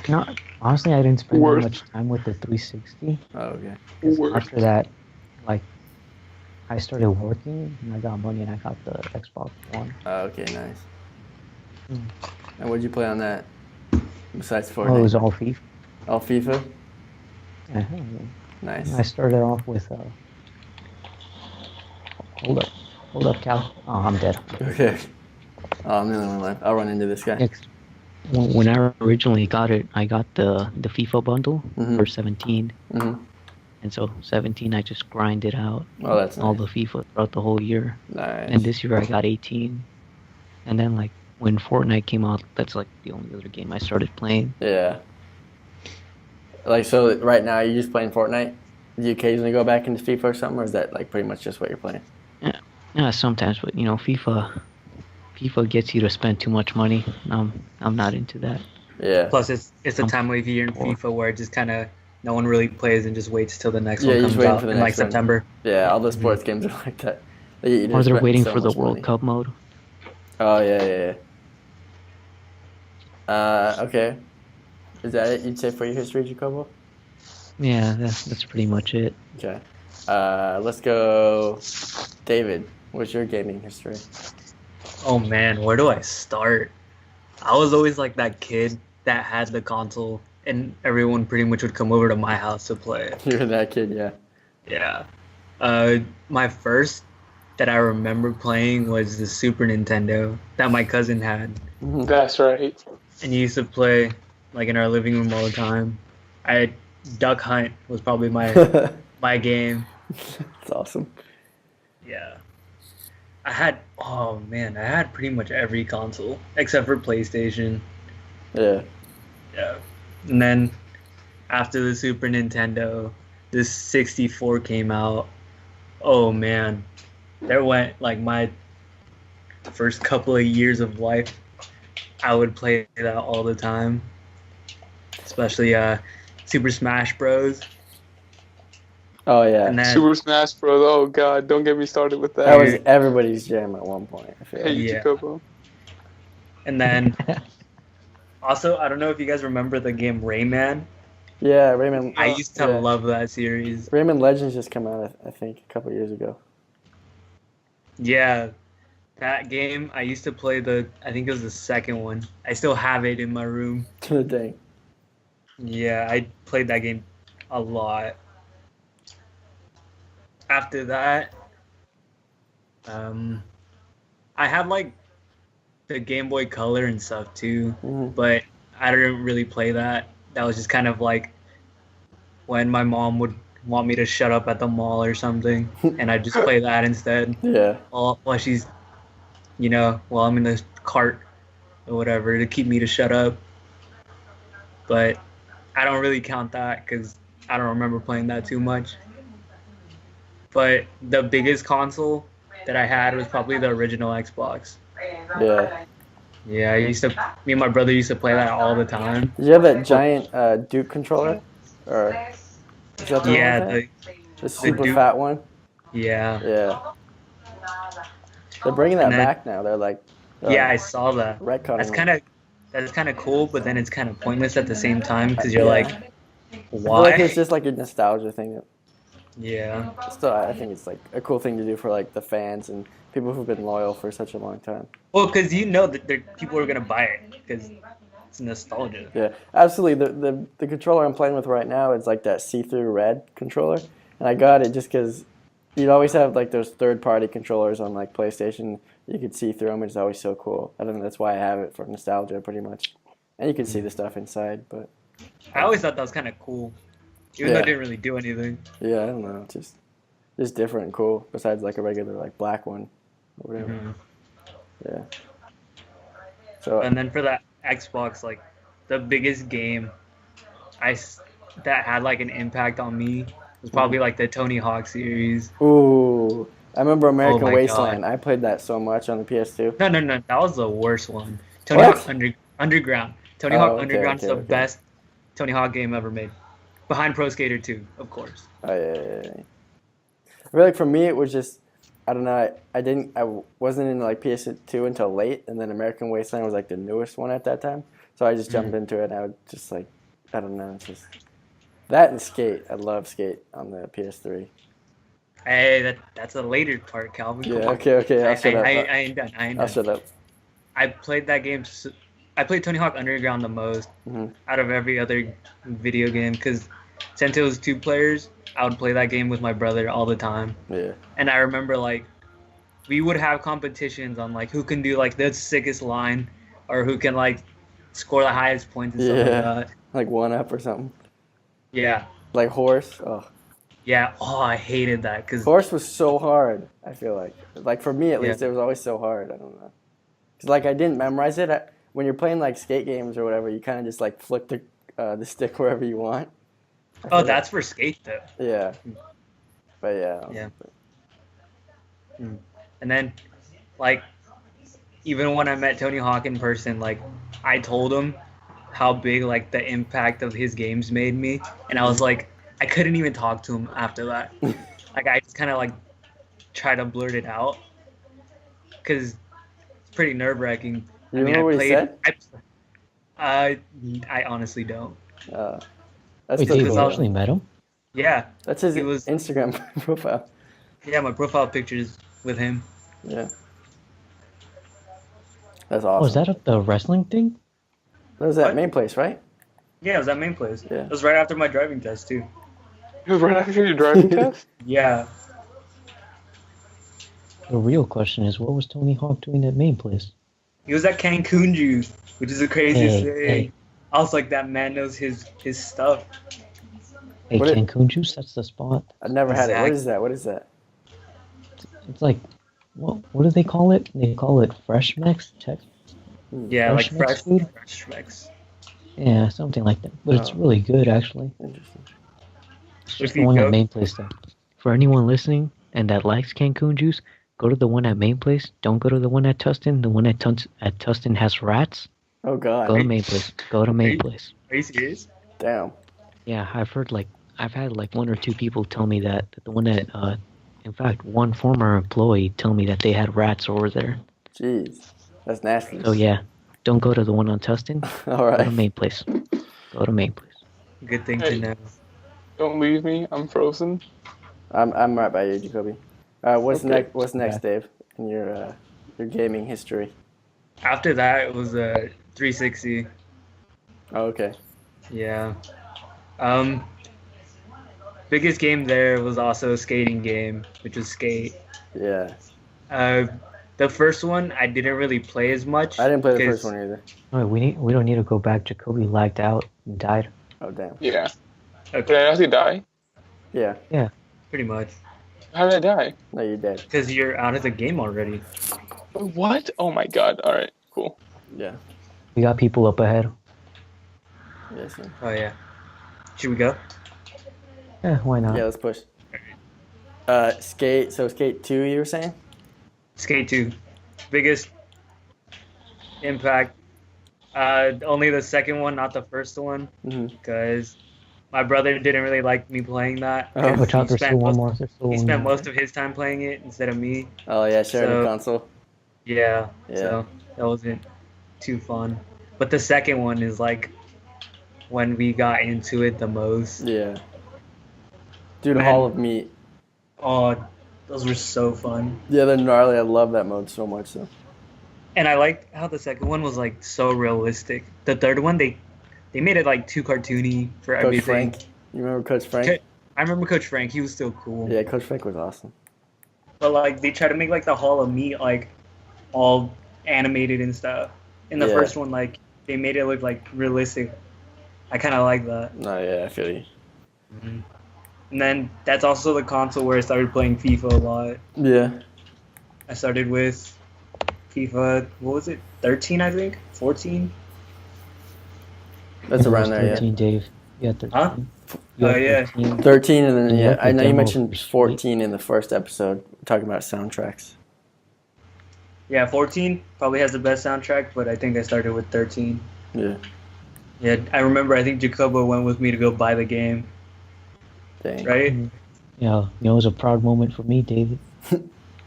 No, honestly, I didn't spend that Worth. much time with the 360. Oh, okay. 'Cause Worth. after that, like, I started working and I got money and I got the Xbox One. Oh, okay, nice. Mm. And what'd you play on that? Besides Oh, it Fortnite? was all FIFA. All FIFA? Yeah, Nice. I started off with hold up, Cal. Oh, I'm dead. Okay. Oh, I'm the only one left. I'll run into this guy. Next, when I originally got it, I got the FIFA bundle Mhm. for 17, Hmm. and so 17 I just grinded out Oh, that's all nice. the FIFA throughout the whole year. Nice. And this year I got 18, and then like when Fortnite came out, that's like the only other game I started playing. Yeah. Like, so right now you're just playing Fortnite? Do you occasionally go back into FIFA or something, or is that like pretty much just what you're playing? Yeah, sometimes, but FIFA gets you to spend too much money. I'm not into that. Yeah. Plus, it's a time of year in Or- FIFA where it just kind of no one really plays and just waits till the next Yeah, one you're just comes waiting out for the in like next one. September. Yeah, all the sports games are like that. You're Or they're spending waiting so for the much World money. Cup mode. Oh yeah. Okay. Is that it? You'd say for your history, Jacobo? Yeah, that's pretty much it. Okay. Let's go, David. What's your gaming history? Oh man, where do I start? I was always like that kid that had the console, and everyone pretty much would come over to my house to play it. You're that kid, yeah. Yeah. My first that I remember playing was the Super Nintendo that my cousin had, That's right. and he used to play like in our living room all the time. Duck Hunt was probably my game. That's awesome. Yeah. I had pretty much every console except for PlayStation. Yeah. Yeah. And then after the Super Nintendo, the 64 came out. Oh man. There went like my first couple of years of life. I would play that all the time. Especially Super Smash Bros. Oh yeah. And then Super Smash Bros. Oh god, don't get me started with That that. was everybody's jam at one point. I feel Hey, like. Yeah. Jacobo. and then also I don't know if you guys remember the game Rayman. Yeah, Rayman. I used to love that series. Rayman Legends just came out, I think, a couple years ago. Yeah, that game, I used to play I think it was the second one. I still have it in my room. Dang. Yeah, I played that game a lot. After that, I had like the Game Boy Color and stuff too, but I didn't really play that. That was just kind of like when my mom would want me to shut up at the mall or something, and I'd just play that instead. Yeah. While she's, while I'm in the cart or whatever to keep me to shut up. But I don't really count that because I don't remember playing that too much. But the biggest console that I had was probably the original Xbox. Yeah. Yeah, me and my brother used to play that all the time. Did you have that giant Duke controller? Or is that the Yeah, one with that? The super Duke. fat one? Yeah. Yeah. They're bringing that And then- back now. They're like. Yeah, I saw that. Retconning That's kind of cool, but then it's kind of pointless at the same time because you're Yeah. like, I feel why? like it's just like a nostalgia thing. Yeah. Still, I think it's like a cool thing to do for like the fans and people who've been loyal for such a long time. Well, because that people are gonna buy it because it's nostalgia. Yeah, absolutely. The controller I'm playing with right now is like that see-through red controller, and I got it just because you'd always have like those third-party controllers on like PlayStation. You could see through them, which is always so cool. I don't know, that's why I have it for nostalgia, pretty much. And you can see the stuff inside, but I always thought that was kind of cool, even though Yeah. it didn't really do anything. yeah, I don't know, just different and cool. Besides like a regular like black one or whatever. Mhm. Yeah. So And then for that Xbox, like the biggest game that had like an impact on me was probably like the Tony Hawk series. ooh, I remember American my Wasteland. I played that so much on the PS2. No, that was the worst one. Tony What? Hawk Underground. Tony Oh, Hawk okay, Underground is okay, the okay. best Tony Hawk game ever made, behind Pro Skater 2, of course. Oh yeah. I feel like for me it was just I don't know. I wasn't in like PS2 until late, and then American Wasteland was like the newest one at that time. So I just jumped into it, and I would just like I don't know, it's just that and Skate. I love Skate on the PS3. Hey, that's a later part, Calvin. Come Yeah. on. Okay. I'll shut up. I ain't done. I'll shut up. I played that game. I played Tony Hawk Underground the most out of every other video game because since it was 2 players, I would play that game with my brother all the time. Yeah. And I remember like we would have competitions on like who can do like the sickest line or who can like score the highest points and stuff like Yeah. that. Like 1-up or something. Yeah. Like Horse. Oh, Yeah. Oh, I hated that because Horse was so hard. I feel like for me at least, Yeah. it was always so hard. I don't know. 'Cause like I didn't memorize it. When you're playing like skate games or whatever, you kind of just like flick the stick wherever you want. oh, that's for Skate though. Yeah. But yeah. Yeah. And then, like, even when I met Tony Hawk in person, like, I told him how big like the impact of his games made me, and I was like, I couldn't even talk to him after that. Like I just kind of like try to blurt it out because it's pretty nerve wracking. You remember what he said? I honestly don't. That's Wait, pretty Dave, because you I cool. was- actually met him? Yeah, That's his he was- Instagram profile. yeah. My profile pictures with him. Yeah. That's Oh, is awesome. that at the wrestling thing? That was that What? main place, right? Yeah, it was that main place. Yeah. It was right after my driving test too. It was right after your driving test. Yeah. The real question is, what was Tony Hawk doing at main place? He was at Cancun Juice, which is the craziest Hey, thing. hey. I was like, that man knows his stuff. Hey, What it- Cancun Juice, that's the spot. I've never had it. What Exactly. is that? What is that? It's like, what do they call it? They call it Fresh Mix? Yeah, Fresh like mix fresh food? fresh mix. Yeah, something like that. But it's Oh. really good, actually. Interesting. It's If just you the one go- at main place, though. For anyone listening and that likes Cancun Juice, go to the one at main place. Don't go to the one at Tustin. The one at Tustin has rats. Oh God. Go to main place. Go to main Hey. place. Are you serious? Damn. Yeah, I've had like one or two people tell me that the one at in fact, one former employee tell me that they had rats over there. Jeez. That's nasty. So yeah, don't go to the one on Tustin. All Go to right. main place. Go to main place. Good thing Hey. to know. Don't leave me. I'm frozen. I'm right by you, Jakobe. What's Okay. next? What's next, Dave? In your gaming history? After that, it was a 360. Oh, okay. Yeah. Biggest game there was also a skating game, which was Skate. Yeah. The first one I didn't really play as much. I didn't play the 'cause- first one either. Oh, we don't need to go back. Jacoby lagged out and died. Oh damn. Yeah. Did Okay, I actually die? Yeah. pretty much. How did I die? No, you're dead. Because you're out of the game already. What? Oh my god. All right. Cool. Yeah. We got people up ahead. Yes. Yeah. Oh yeah. Should we go? Yeah, why not? Yeah. Let's push. Skate. So Skate 2, you were saying? Skate 2. Biggest impact. Only the second one, not the first one. Mm-hmm. Because my brother didn't really like me playing that. Oh. 'cause Watch out, he there's spent still one most- more. There's still He one spent more. most of his time playing it instead of me. Oh yeah, sharing a So- console. Yeah, Yeah. so that wasn't too fun. But the second one is like when we got into it the most. Yeah. Dude, Man. Hall of Meat. Oh, those were so fun. Yeah, they're gnarly. I love that mode so much. So. And I liked how the second one was like so realistic. The third one, they made it like too cartoony for Coach everything. Frank. You remember Coach Frank? Okay. I remember Coach Frank. He was still cool. Yeah, Coach Frank was awesome. But like they try to make like the Hall of Meat like all animated and stuff. In the Yeah. first one, like they made it look like realistic. I kind of like that. No, yeah, I feel you. And then that's also the console where I started playing FIFA a lot. Yeah. I started with FIFA, what was it? 13, I think? 14? That's It was around there, yeah. 13, Dave. You had 13. Huh? You had Oh, yeah. 13. 13, and then, You yeah, like the I know you demo mentioned for Skate? 14 in the first episode, talking about soundtracks. Yeah, 14 probably has the best soundtrack, but I think I started with 13. Yeah. Yeah, I remember, I think Jakobe went with me to go buy the game, Dang. right? Yeah, it was a proud moment for me, David.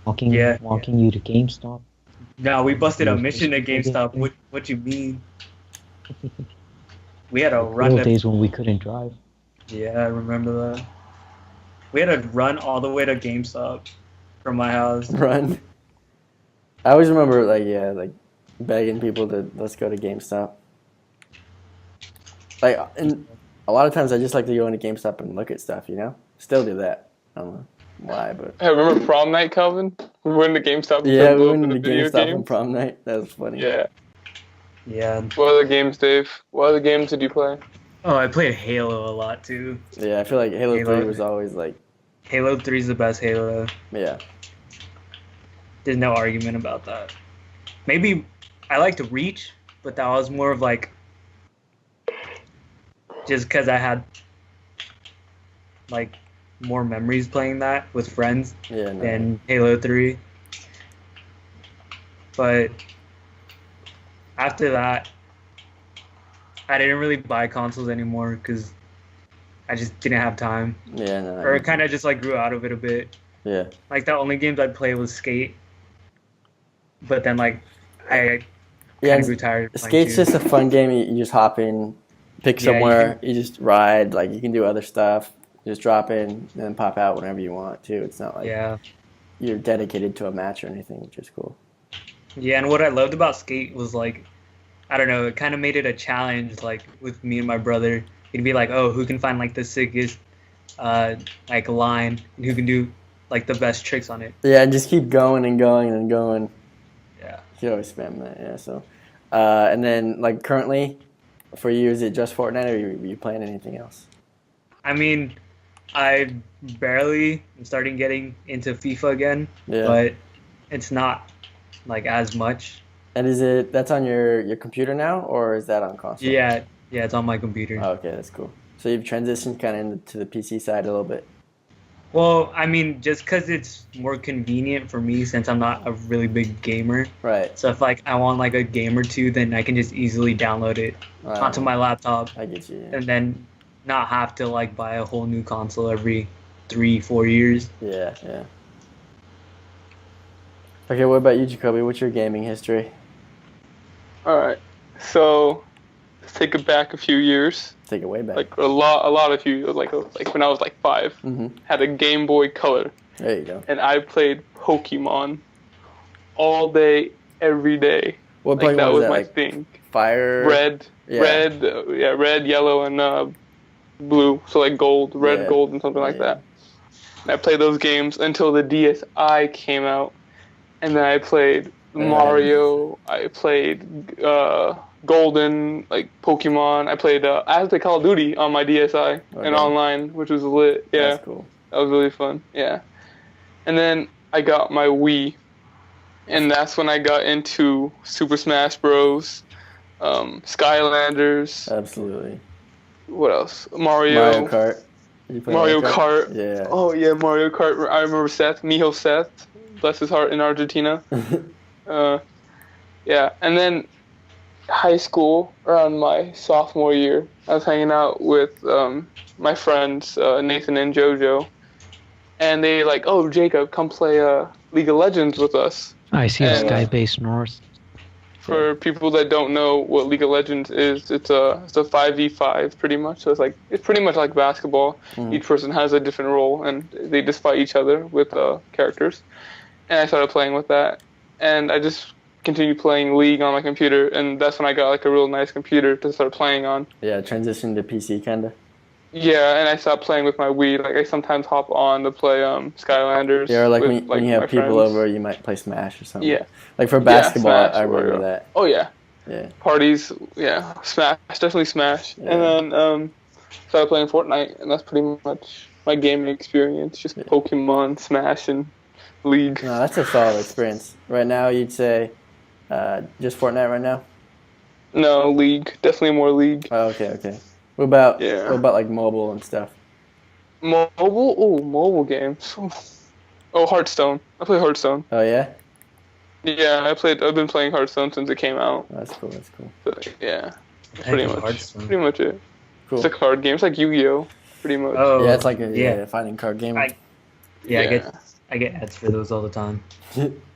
Walking Yeah. you to GameStop. No, we busted a Yes, mission at yes, GameStop. yes. What you mean? We had to The run old to, days when we couldn't drive. yeah, I remember that. We had to run all the way to GameStop from my house. Run. I always remember, like begging people to let's go to GameStop. Like, and a lot of times I just like to go into GameStop and look at stuff, you know? Still do that. I don't know why, but. Hey, remember prom night, Calvin? We went to GameStop. to Yeah, play we a went little into bit of GameStop on video games. prom night. That was funny. Yeah. Yeah. What other games, Dave? What other games did you play? Oh, I played Halo a lot too. Yeah, I feel like Halo 3 Halo. was always like, Halo 3 is the best Halo. yeah. There's no argument about that. Maybe I liked Reach, but that was more of like just because I had like more memories playing that with friends Yeah, no. than Halo 3. But after that, I didn't really buy consoles anymore because I just didn't have time, Yeah, no. or it kind of just like grew out of it a bit. Yeah. Like the only games I'd play was Skate, but then like I Yeah, kind of grew tired of playing Skate's too. just a fun game. You just hop in, pick Yeah, somewhere, you just ride. Like, you can do other stuff. You just drop in and then pop out whenever you want, too. It's not like Yeah, you're dedicated to a match or anything, which is cool. yeah, and what I loved about Skate was like, I don't know, it kind of made it a challenge. Like with me and my brother, it'd be like, oh, who can find like the sickest, like line, and who can do like the best tricks on it. Yeah, and just keep going and going and going. Yeah. You always spam that, yeah. So, and then, like, currently, for you, is it just Fortnite, or are you playing anything else? I mean, I barely am starting getting into FIFA again, Yeah. but it's not like as much. And that's on your computer now, or is that on console? Yeah, it's on my computer. Oh, okay, that's cool. So you've transitioned kind of into the PC side a little bit. Well, I mean, just because it's more convenient for me since I'm not a really big gamer. Right. So if like I want like a game or two, then I can just easily download it onto my laptop I get you. Yeah. and then not have to like buy a whole new console every 3-4 years. Yeah, yeah. Okay, what about you, Jakobe? What's your gaming history? All right. So let's take it back a few years. Take it way back. Like a lot of few, like when I was like 5. Mm-hmm. Had a Game Boy Color, There you go. and I played Pokemon all day, every day. What Like Pokemon that was was that? my Like thing. Fire? Red, Yeah. red, yellow, and blue. So like gold, red, Yeah. gold, and something like Yeah. that. And I played those games until the DSi came out, and then I played Mario. I played Golden, like Pokemon. I had to play Call of Duty on my DSi Okay. and online, which was lit. Yeah, That's cool. that was really fun. Yeah, and then I got my Wii, and that's when I got into Super Smash Bros. Skylanders. Absolutely. What else? Mario Kart. Did you play Mario Kart. Yeah. Oh yeah, Mario Kart. I remember Miho Seth, bless his heart, in Argentina. Yeah, and then high school, around my sophomore year, I was hanging out with my friends Nathan and JoJo, and they like, oh Jacob, come play League of Legends with us. I see a And, sky-based North. For people that don't know what League of Legends is, it's a 5v5 pretty much. So it's pretty much like basketball. Mm. Each person has a different role, and they just fight each other with characters. And I started playing with that, and I just continued playing League on my computer, and that's when I got like a real nice computer to start playing on. Yeah, transition to PC kind of. Yeah, and I stopped playing with my Wii. Like I sometimes hop on to play Skylanders. Yeah, or like with, when you have my people friends. over, you might play Smash or something. Yeah. Like for basketball, Smash I remember or, that. Oh yeah. Yeah. Parties, yeah, Smash, definitely Smash. Yeah. And then started playing Fortnite, and that's pretty much my gaming experience. Just Pokemon, Smash, and League. No, that's a solid experience. Right now, you'd say just Fortnite right now? No, League, definitely more League. Oh, okay. What about Yeah. like mobile and stuff? Mobile? Oh, mobile games. Oh, Hearthstone. I play Hearthstone. Oh yeah, Yeah, I've been playing Hearthstone since it came out. that's cool. That's cool. So, yeah, I pretty think much. Hearthstone. Pretty much it. Cool. It's a card game. It's like Yu-Gi-Oh. Pretty much. Oh, Yeah, it's like a yeah. fighting card game. Yeah, I get ads for those all the time.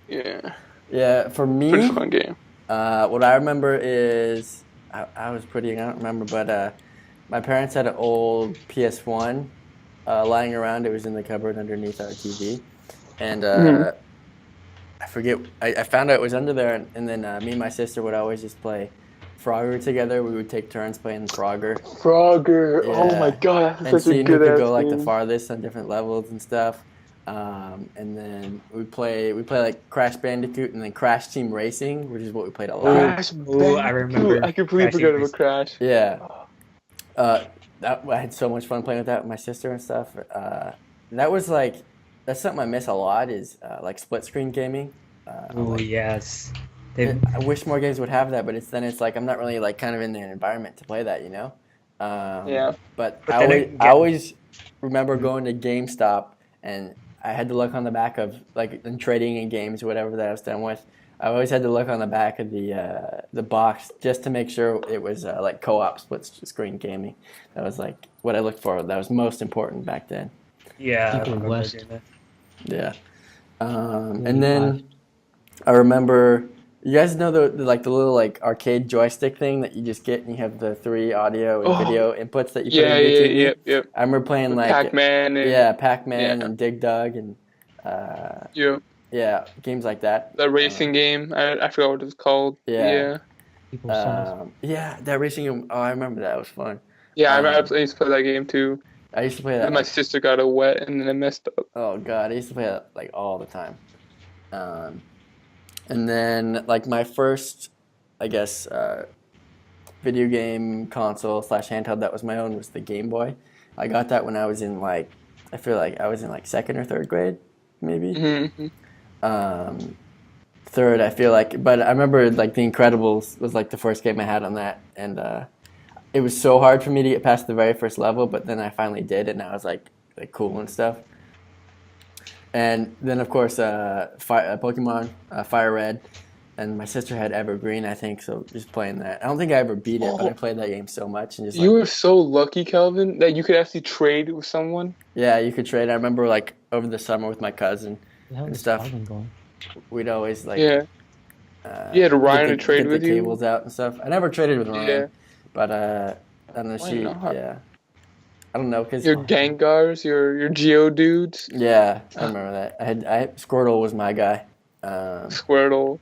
Yeah. Yeah, for me, Pretty fun game. what I remember is I was pretty young. I don't remember, but my parents had an old PS1 lying around. It was in the cupboard underneath our TV, and I forget. I found out it was under there, and then me and my sister would always just play Frogger together. We would take turns playing Frogger, Frogger. Oh Yeah. my god, that's and such a seeing who good could ass go like the game. farthest on different levels and stuff. And then we play like Crash Bandicoot and then Crash Team Racing, which is what we played a lot. Crash Ooh, I Bandicoot. remember I completely Crash forgot Team about Crash. Yeah. I had so much fun playing with that with my sister and stuff. That's something I miss a lot is like split screen gaming. Oh yes. I wish more games would have that, but it's like I'm not really like kind of in the environment to play that, Yeah. But But I then always, again- I always remember going to GameStop and I had to look on the back of like and trading in games or whatever that I was done with. I always had to look on the back of the box just to make sure it was like co-op split screen gaming. That was like what I looked for. That was most important back then. Yeah, I People remember West. doing that. Yeah. And 45. then I remember you guys know the little like arcade joystick thing that you just get and you have the 3 audio and Oh, video inputs that you put yeah, in your yeah, TV. yep. I remember playing With like Pac-Man and yeah, Pac-Man yeah, and Dig Dug and uh, yeah, yeah, games like that. that racing game. I forgot what it's called. Yeah, Yeah, People Summers. yeah, that racing game. Oh, I remember that. It was fun. yeah. Um, I used to play that game too. I used to play And that then my like sister got it wet and then it messed up. oh god, I used to play that like all the time. Um, and then like my first, I guess, video game console slash handheld that was my own was the Game Boy. I got that when I was in like I feel like I was in like second or third grade, maybe. Mm-hmm. Um, third, I feel like, but I remember like The Incredibles was like the first game I had on that, and it was so hard for me to get past the very first level, but then I finally did, and I was like cool and stuff. And then of course, Pokemon Fire Red, and my sister had Evergreen, I think, so just playing that. I don't think I ever beat it, but I played that game so much and just You like were so lucky, Calvin, that you could actually trade with someone. yeah, you could trade. I remember like over the summer with my cousin The hell and is stuff. Calvin going? We'd always like Yeah, you had Ryan to trade get with the you. cables out and stuff. I never traded with Yeah, Ryan, but I don't know. why She not? yeah, I don't know because Your Gengars, your Geo dudes, yeah, I remember that. Squirtle was my guy. Squirtle,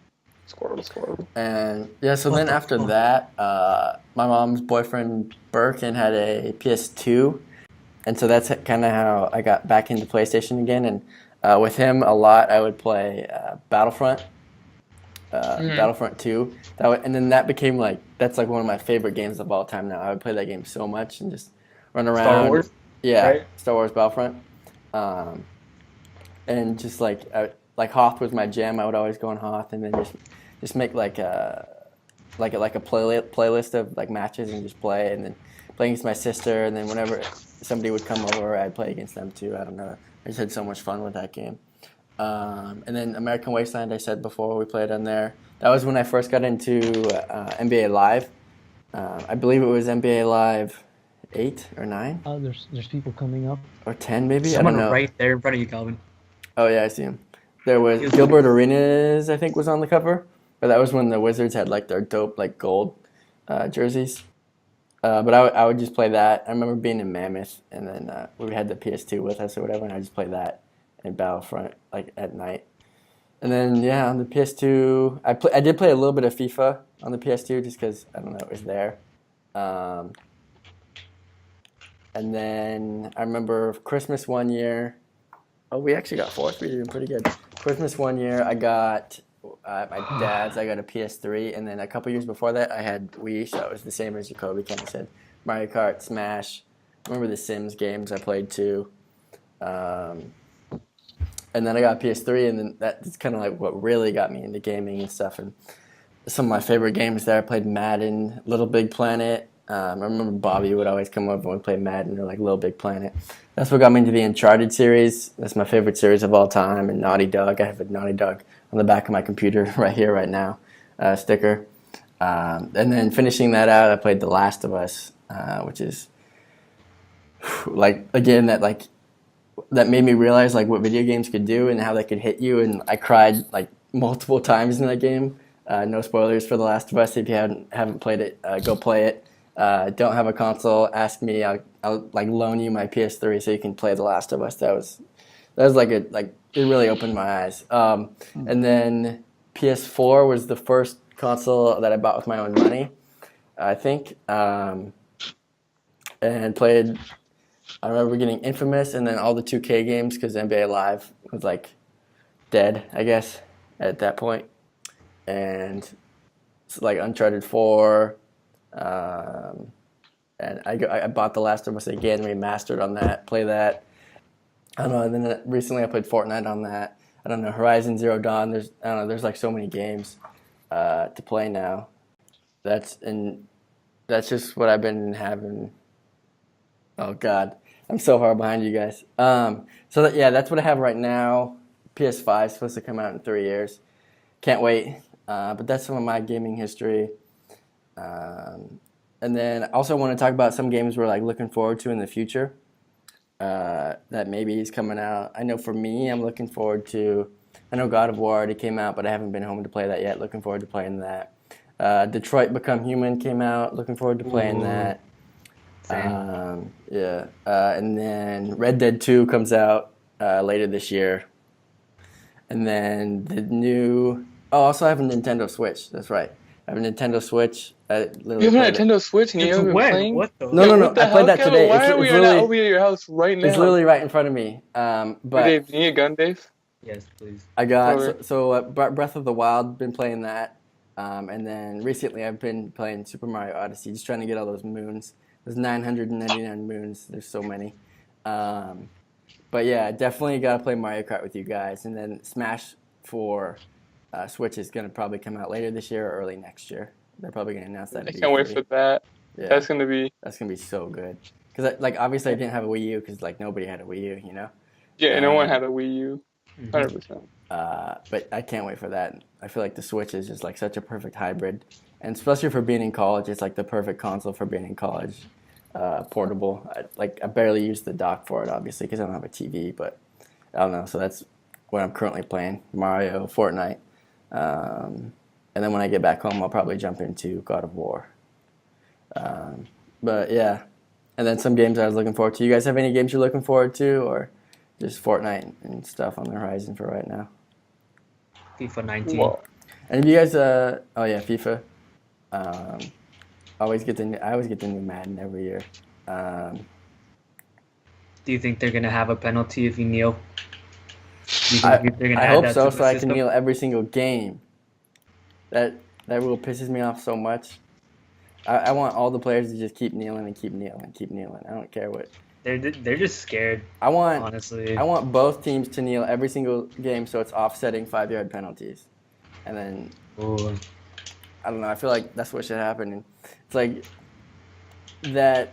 Squirtle. And yeah, so What then the after fuck? that, my mom's boyfriend Birkin had a PS2, and so that's kind of how I got back into PlayStation again. And with him, a lot I would play Battlefront, Mm-hmm. Battlefront 2. And then that became like that's like one of my favorite games of all time now. I would play that game so much and just run Star around. Wars, Yeah, right? Star Wars Battlefront. Um, and just like Hoth was my jam. I would always go on Hoth and then just make like a playlist of like matches and just play and then play against my sister and then whenever somebody would come over I'd play against them too. I don't know. I just had so much fun with that game. And then American Wasteland, I said before, we played on there. That was when I first got into NBA Live. I believe it was NBA Live 8 or 9 Oh, there's people coming up. or 10 maybe. Someone I don't know. right there in front of you, Calvin. Oh yeah, I see him. There was Yes. Gilbert Arenas, I think, was on the cover, but that was when the Wizards had like their dope like gold jerseys. But I would just play that. I remember being in Mammoth, and then we had the PS2 with us or whatever, and I just played that in Battlefront like at night. And then yeah, on the PS2, I did play a little bit of FIFA on the PS2 just because I don't know it was there. Um, and then I remember Christmas one year. Oh, we actually got fourth. We did pretty good. Christmas one year, I got my dad's. I got a PS3, and then a couple years before that, I had Wii. So it was the same as Jakobe kind of said. Mario Kart, Smash. I remember the Sims games I played too. And then I got a PS3, and then that's kind of like what really got me into gaming and stuff. And some of my favorite games there, I played Madden, Little Big Planet. I remember Bobby would always come over when we played Madden or like Little Big Planet. That's what got me into the Uncharted series. That's my favorite series of all time. And Naughty Dog. I have a Naughty Dog on the back of my computer right here, right now, sticker. And then finishing that out, I played The Last of Us, which is like again that made me realize like what video games could do and how they could hit you. And I cried like multiple times in that game. No spoilers for The Last of Us. If you haven't played it, go play it. Don't have a console, ask me. I'll like loan you my PS3 so you can play The Last of Us. That was it really opened my eyes. And then PS4 was the first console that I bought with my own money, I think. And played. I remember getting Infamous and then all the 2K games because NBA Live was like dead, I guess, at that point. And it's like Uncharted 4. And I bought The Last of Us again, remastered on that, play that. I don't know, and then recently I played Fortnite on that. I don't know, Horizon Zero Dawn, there's like so many games to play now. That's just what I've been having. Oh God, I'm so far behind you guys. That's what I have right now. PS5 is supposed to come out in 3 years. Can't wait. But that's some of my gaming history. And then I also want to talk about some games we're like looking forward to in the future. That maybe is coming out. I know for me, I'm looking forward to. I know God of War already came out, but I haven't been home to play that yet. Looking forward to playing that. Detroit Become Human came out. Looking forward to playing that. Yeah. And then Red Dead 2 comes out later this year. And then the new. Oh, also I have a Nintendo Switch. That's right. I have a Nintendo Switch. You have a Nintendo Switch and you haven't been when? playing? What the? No, What the I played hell, that Kevin? today. Why are we not over at your house right now? It's literally right in front of me. Hey, But Dave, do you need a gun, Dave? Yes, please. I got Over. Breath of the Wild. Been playing that, and then recently I've been playing Super Mario Odyssey, just trying to get all those moons. There's 999 moons. There's so many. But yeah, definitely got to play Mario Kart with you guys, and then Smash for Switch is gonna probably come out later this year or early next year. They're probably gonna announce that. I can't wait for that. Yeah, That's gonna be. that's gonna be so good. Because like obviously I didn't have a Wii U because like nobody had a Wii U, you know. Yeah, no one had a Wii U. Mhm. 100%. But I can't wait for that. I feel like the Switch is just like such a perfect hybrid, and especially for being in college, it's like the perfect console for being in college. Portable. I barely use the dock for it, obviously, because I don't have a TV. But I don't know. So that's what I'm currently playing: Mario, Fortnite, and then when I get back home, I'll probably jump into God of War. But yeah, and then some games I was looking forward to. You guys have any games you're looking forward to, or just Fortnite and stuff on the horizon for right now? FIFA 19. Well, And you guys, oh yeah, FIFA. I always get the new Madden every year. Do you think they're gonna have a penalty if you kneel? Do you I, think they're gonna I add hope that so, to so the I can system? kneel every single game. That rule pisses me off so much. I want all the players to just keep kneeling and keep kneeling and keep kneeling. I don't care what. They're just scared, I want honestly. I want both teams to kneel every single game, so it's offsetting 5-yard penalties, and then Ooh. I don't know. I feel like that's what should happen. And it's like that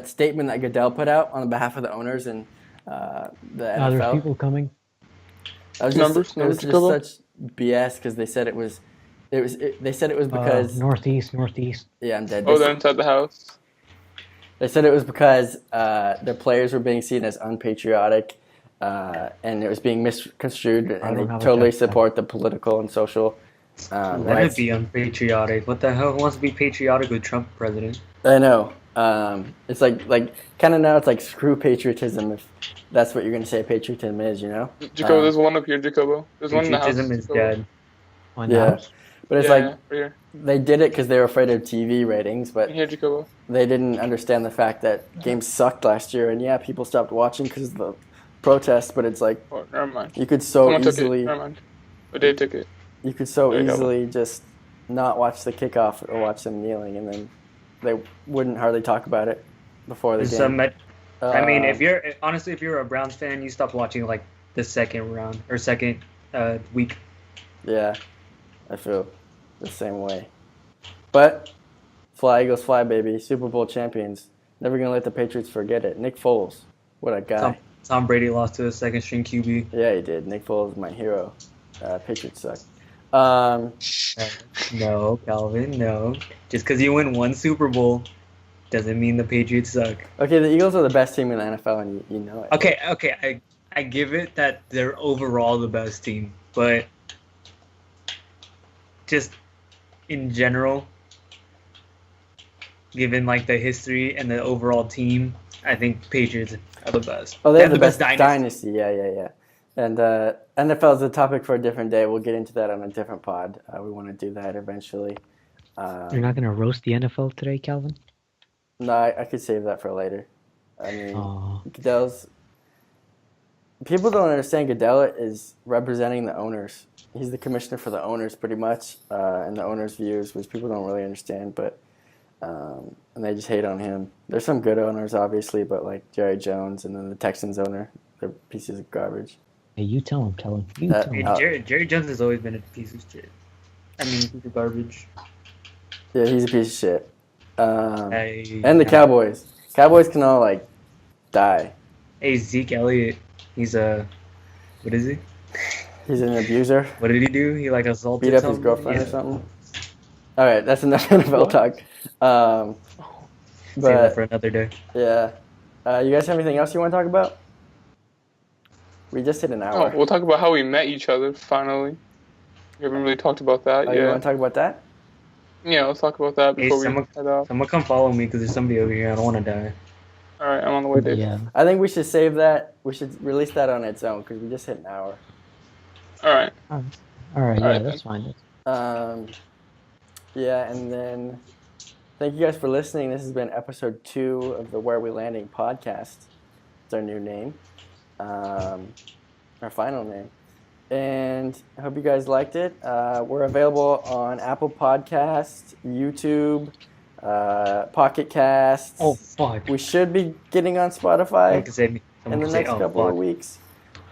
statement that Goodell put out on behalf of the owners and the There's NFL. people coming. That was Numbers it was just Goodell? such BS because they said it was because Northeast. yeah, I'm dead. oh, they're inside the house. They said it was because their players were being seen as unpatriotic, and it was being misconstrued, I and don't they have a totally check, man. support the political and social Let it rights. be unpatriotic. What the hell wants to be patriotic with Trump president? I know. It's like kind of now it's like screw patriotism if that's what you're going to say patriotism is, you know? Jacobo, there's one up here, Jacobo. There's one in the house. Patriotism is Jacobo. dead. On the Yeah. house. But it's Yeah, like right here. they did it because they were afraid of TV ratings, but Here, Jacobo. they didn't understand the fact that games sucked last year, and yeah, people stopped watching because of the protests. But it's like Oh, never mind. you could so Someone took it. easily, Never mind. But Dave took it. you could so There you go. easily just not watch the kickoff or watch them kneeling, and then they wouldn't hardly talk about it before the There's game. I mean, if you're a Browns fan, you stop watching like the second round or second week. Yeah, I feel the same way. But fly Eagles fly, baby. Super Bowl champions. Never gonna let the Patriots forget it. Nick Foles, what a guy. Tom Brady lost to a second string QB. Yeah, he did. Nick Foles, my hero. Patriots suck. No, Calvin, no. Just because you win one Super Bowl doesn't mean the Patriots suck. Okay, the Eagles are the best team in the NFL, and you know it. Okay, I give it that they're overall the best team, but just in general, given like the history and the overall team, I think Patriots are the best. Oh, they have the best dynasty. dynasty. Yeah. And NFL is a topic for a different day. We'll get into that on a different pod. We want to do that eventually. You're not gonna roast the NFL today, Calvin? No, I could save that for later. I mean, Aw. Goodell's. People don't understand Goodell is representing the owners. He's the commissioner for the owners, pretty much, and the owners' views, which people don't really understand. But and they just hate on him. There's some good owners, obviously, but like Jerry Jones and then the Texans owner, they're pieces of garbage. Hey, you tell him, Calvin. You That- tell I him. mean, Jerry Jones has always been a piece of shit. I mean, piece of garbage. Yeah, he's a piece of shit. Hey, And the Cowboys. Cowboys can all like die. Hey, Zeke Elliott. He's a. What is he? He's an abuser. What did he do? He like assaulted Beat up his somebody? girlfriend or Yeah. something. All right, that's enough NFL What? talk. Save that for But another day. yeah, you guys have anything else you want to talk about? We just hit an Oh, hour. we'll talk about how we met each other finally. We haven't really talked about that Oh, you yet. want to talk about that? Yeah, let's talk about that Hey, before we head out. someone come follow me because there's somebody over here. I don't want to die. All right, I'm on the way, Dave. Yeah. I think we should save that. We should release that on its own because we just hit an hour. All right. All right. Yeah, Alright, that's fine. Yeah, and then thank you guys for listening. This has been episode 2 of the Where We Landing podcast. It's our new name, our final name. And I hope you guys liked it. We're available on Apple Podcasts, YouTube, Pocket Casts. Oh fuck! We should be getting on Spotify Someone can save me. in Someone the can say, next "Oh couple fuck." of weeks.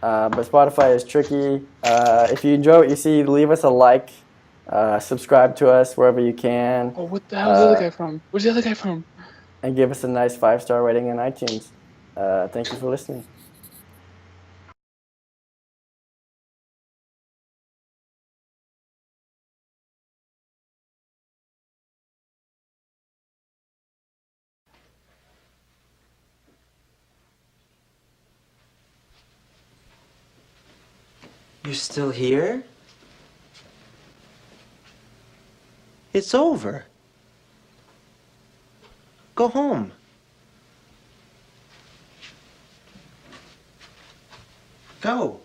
But Spotify is tricky. If you enjoy what you see, leave us a like. Subscribe to us wherever you can. Oh, what the hell is the other guy from? Where's the other guy from? And give us a nice 5-star rating on iTunes. Thank you for listening. You're still here? It's over. Go home. Go.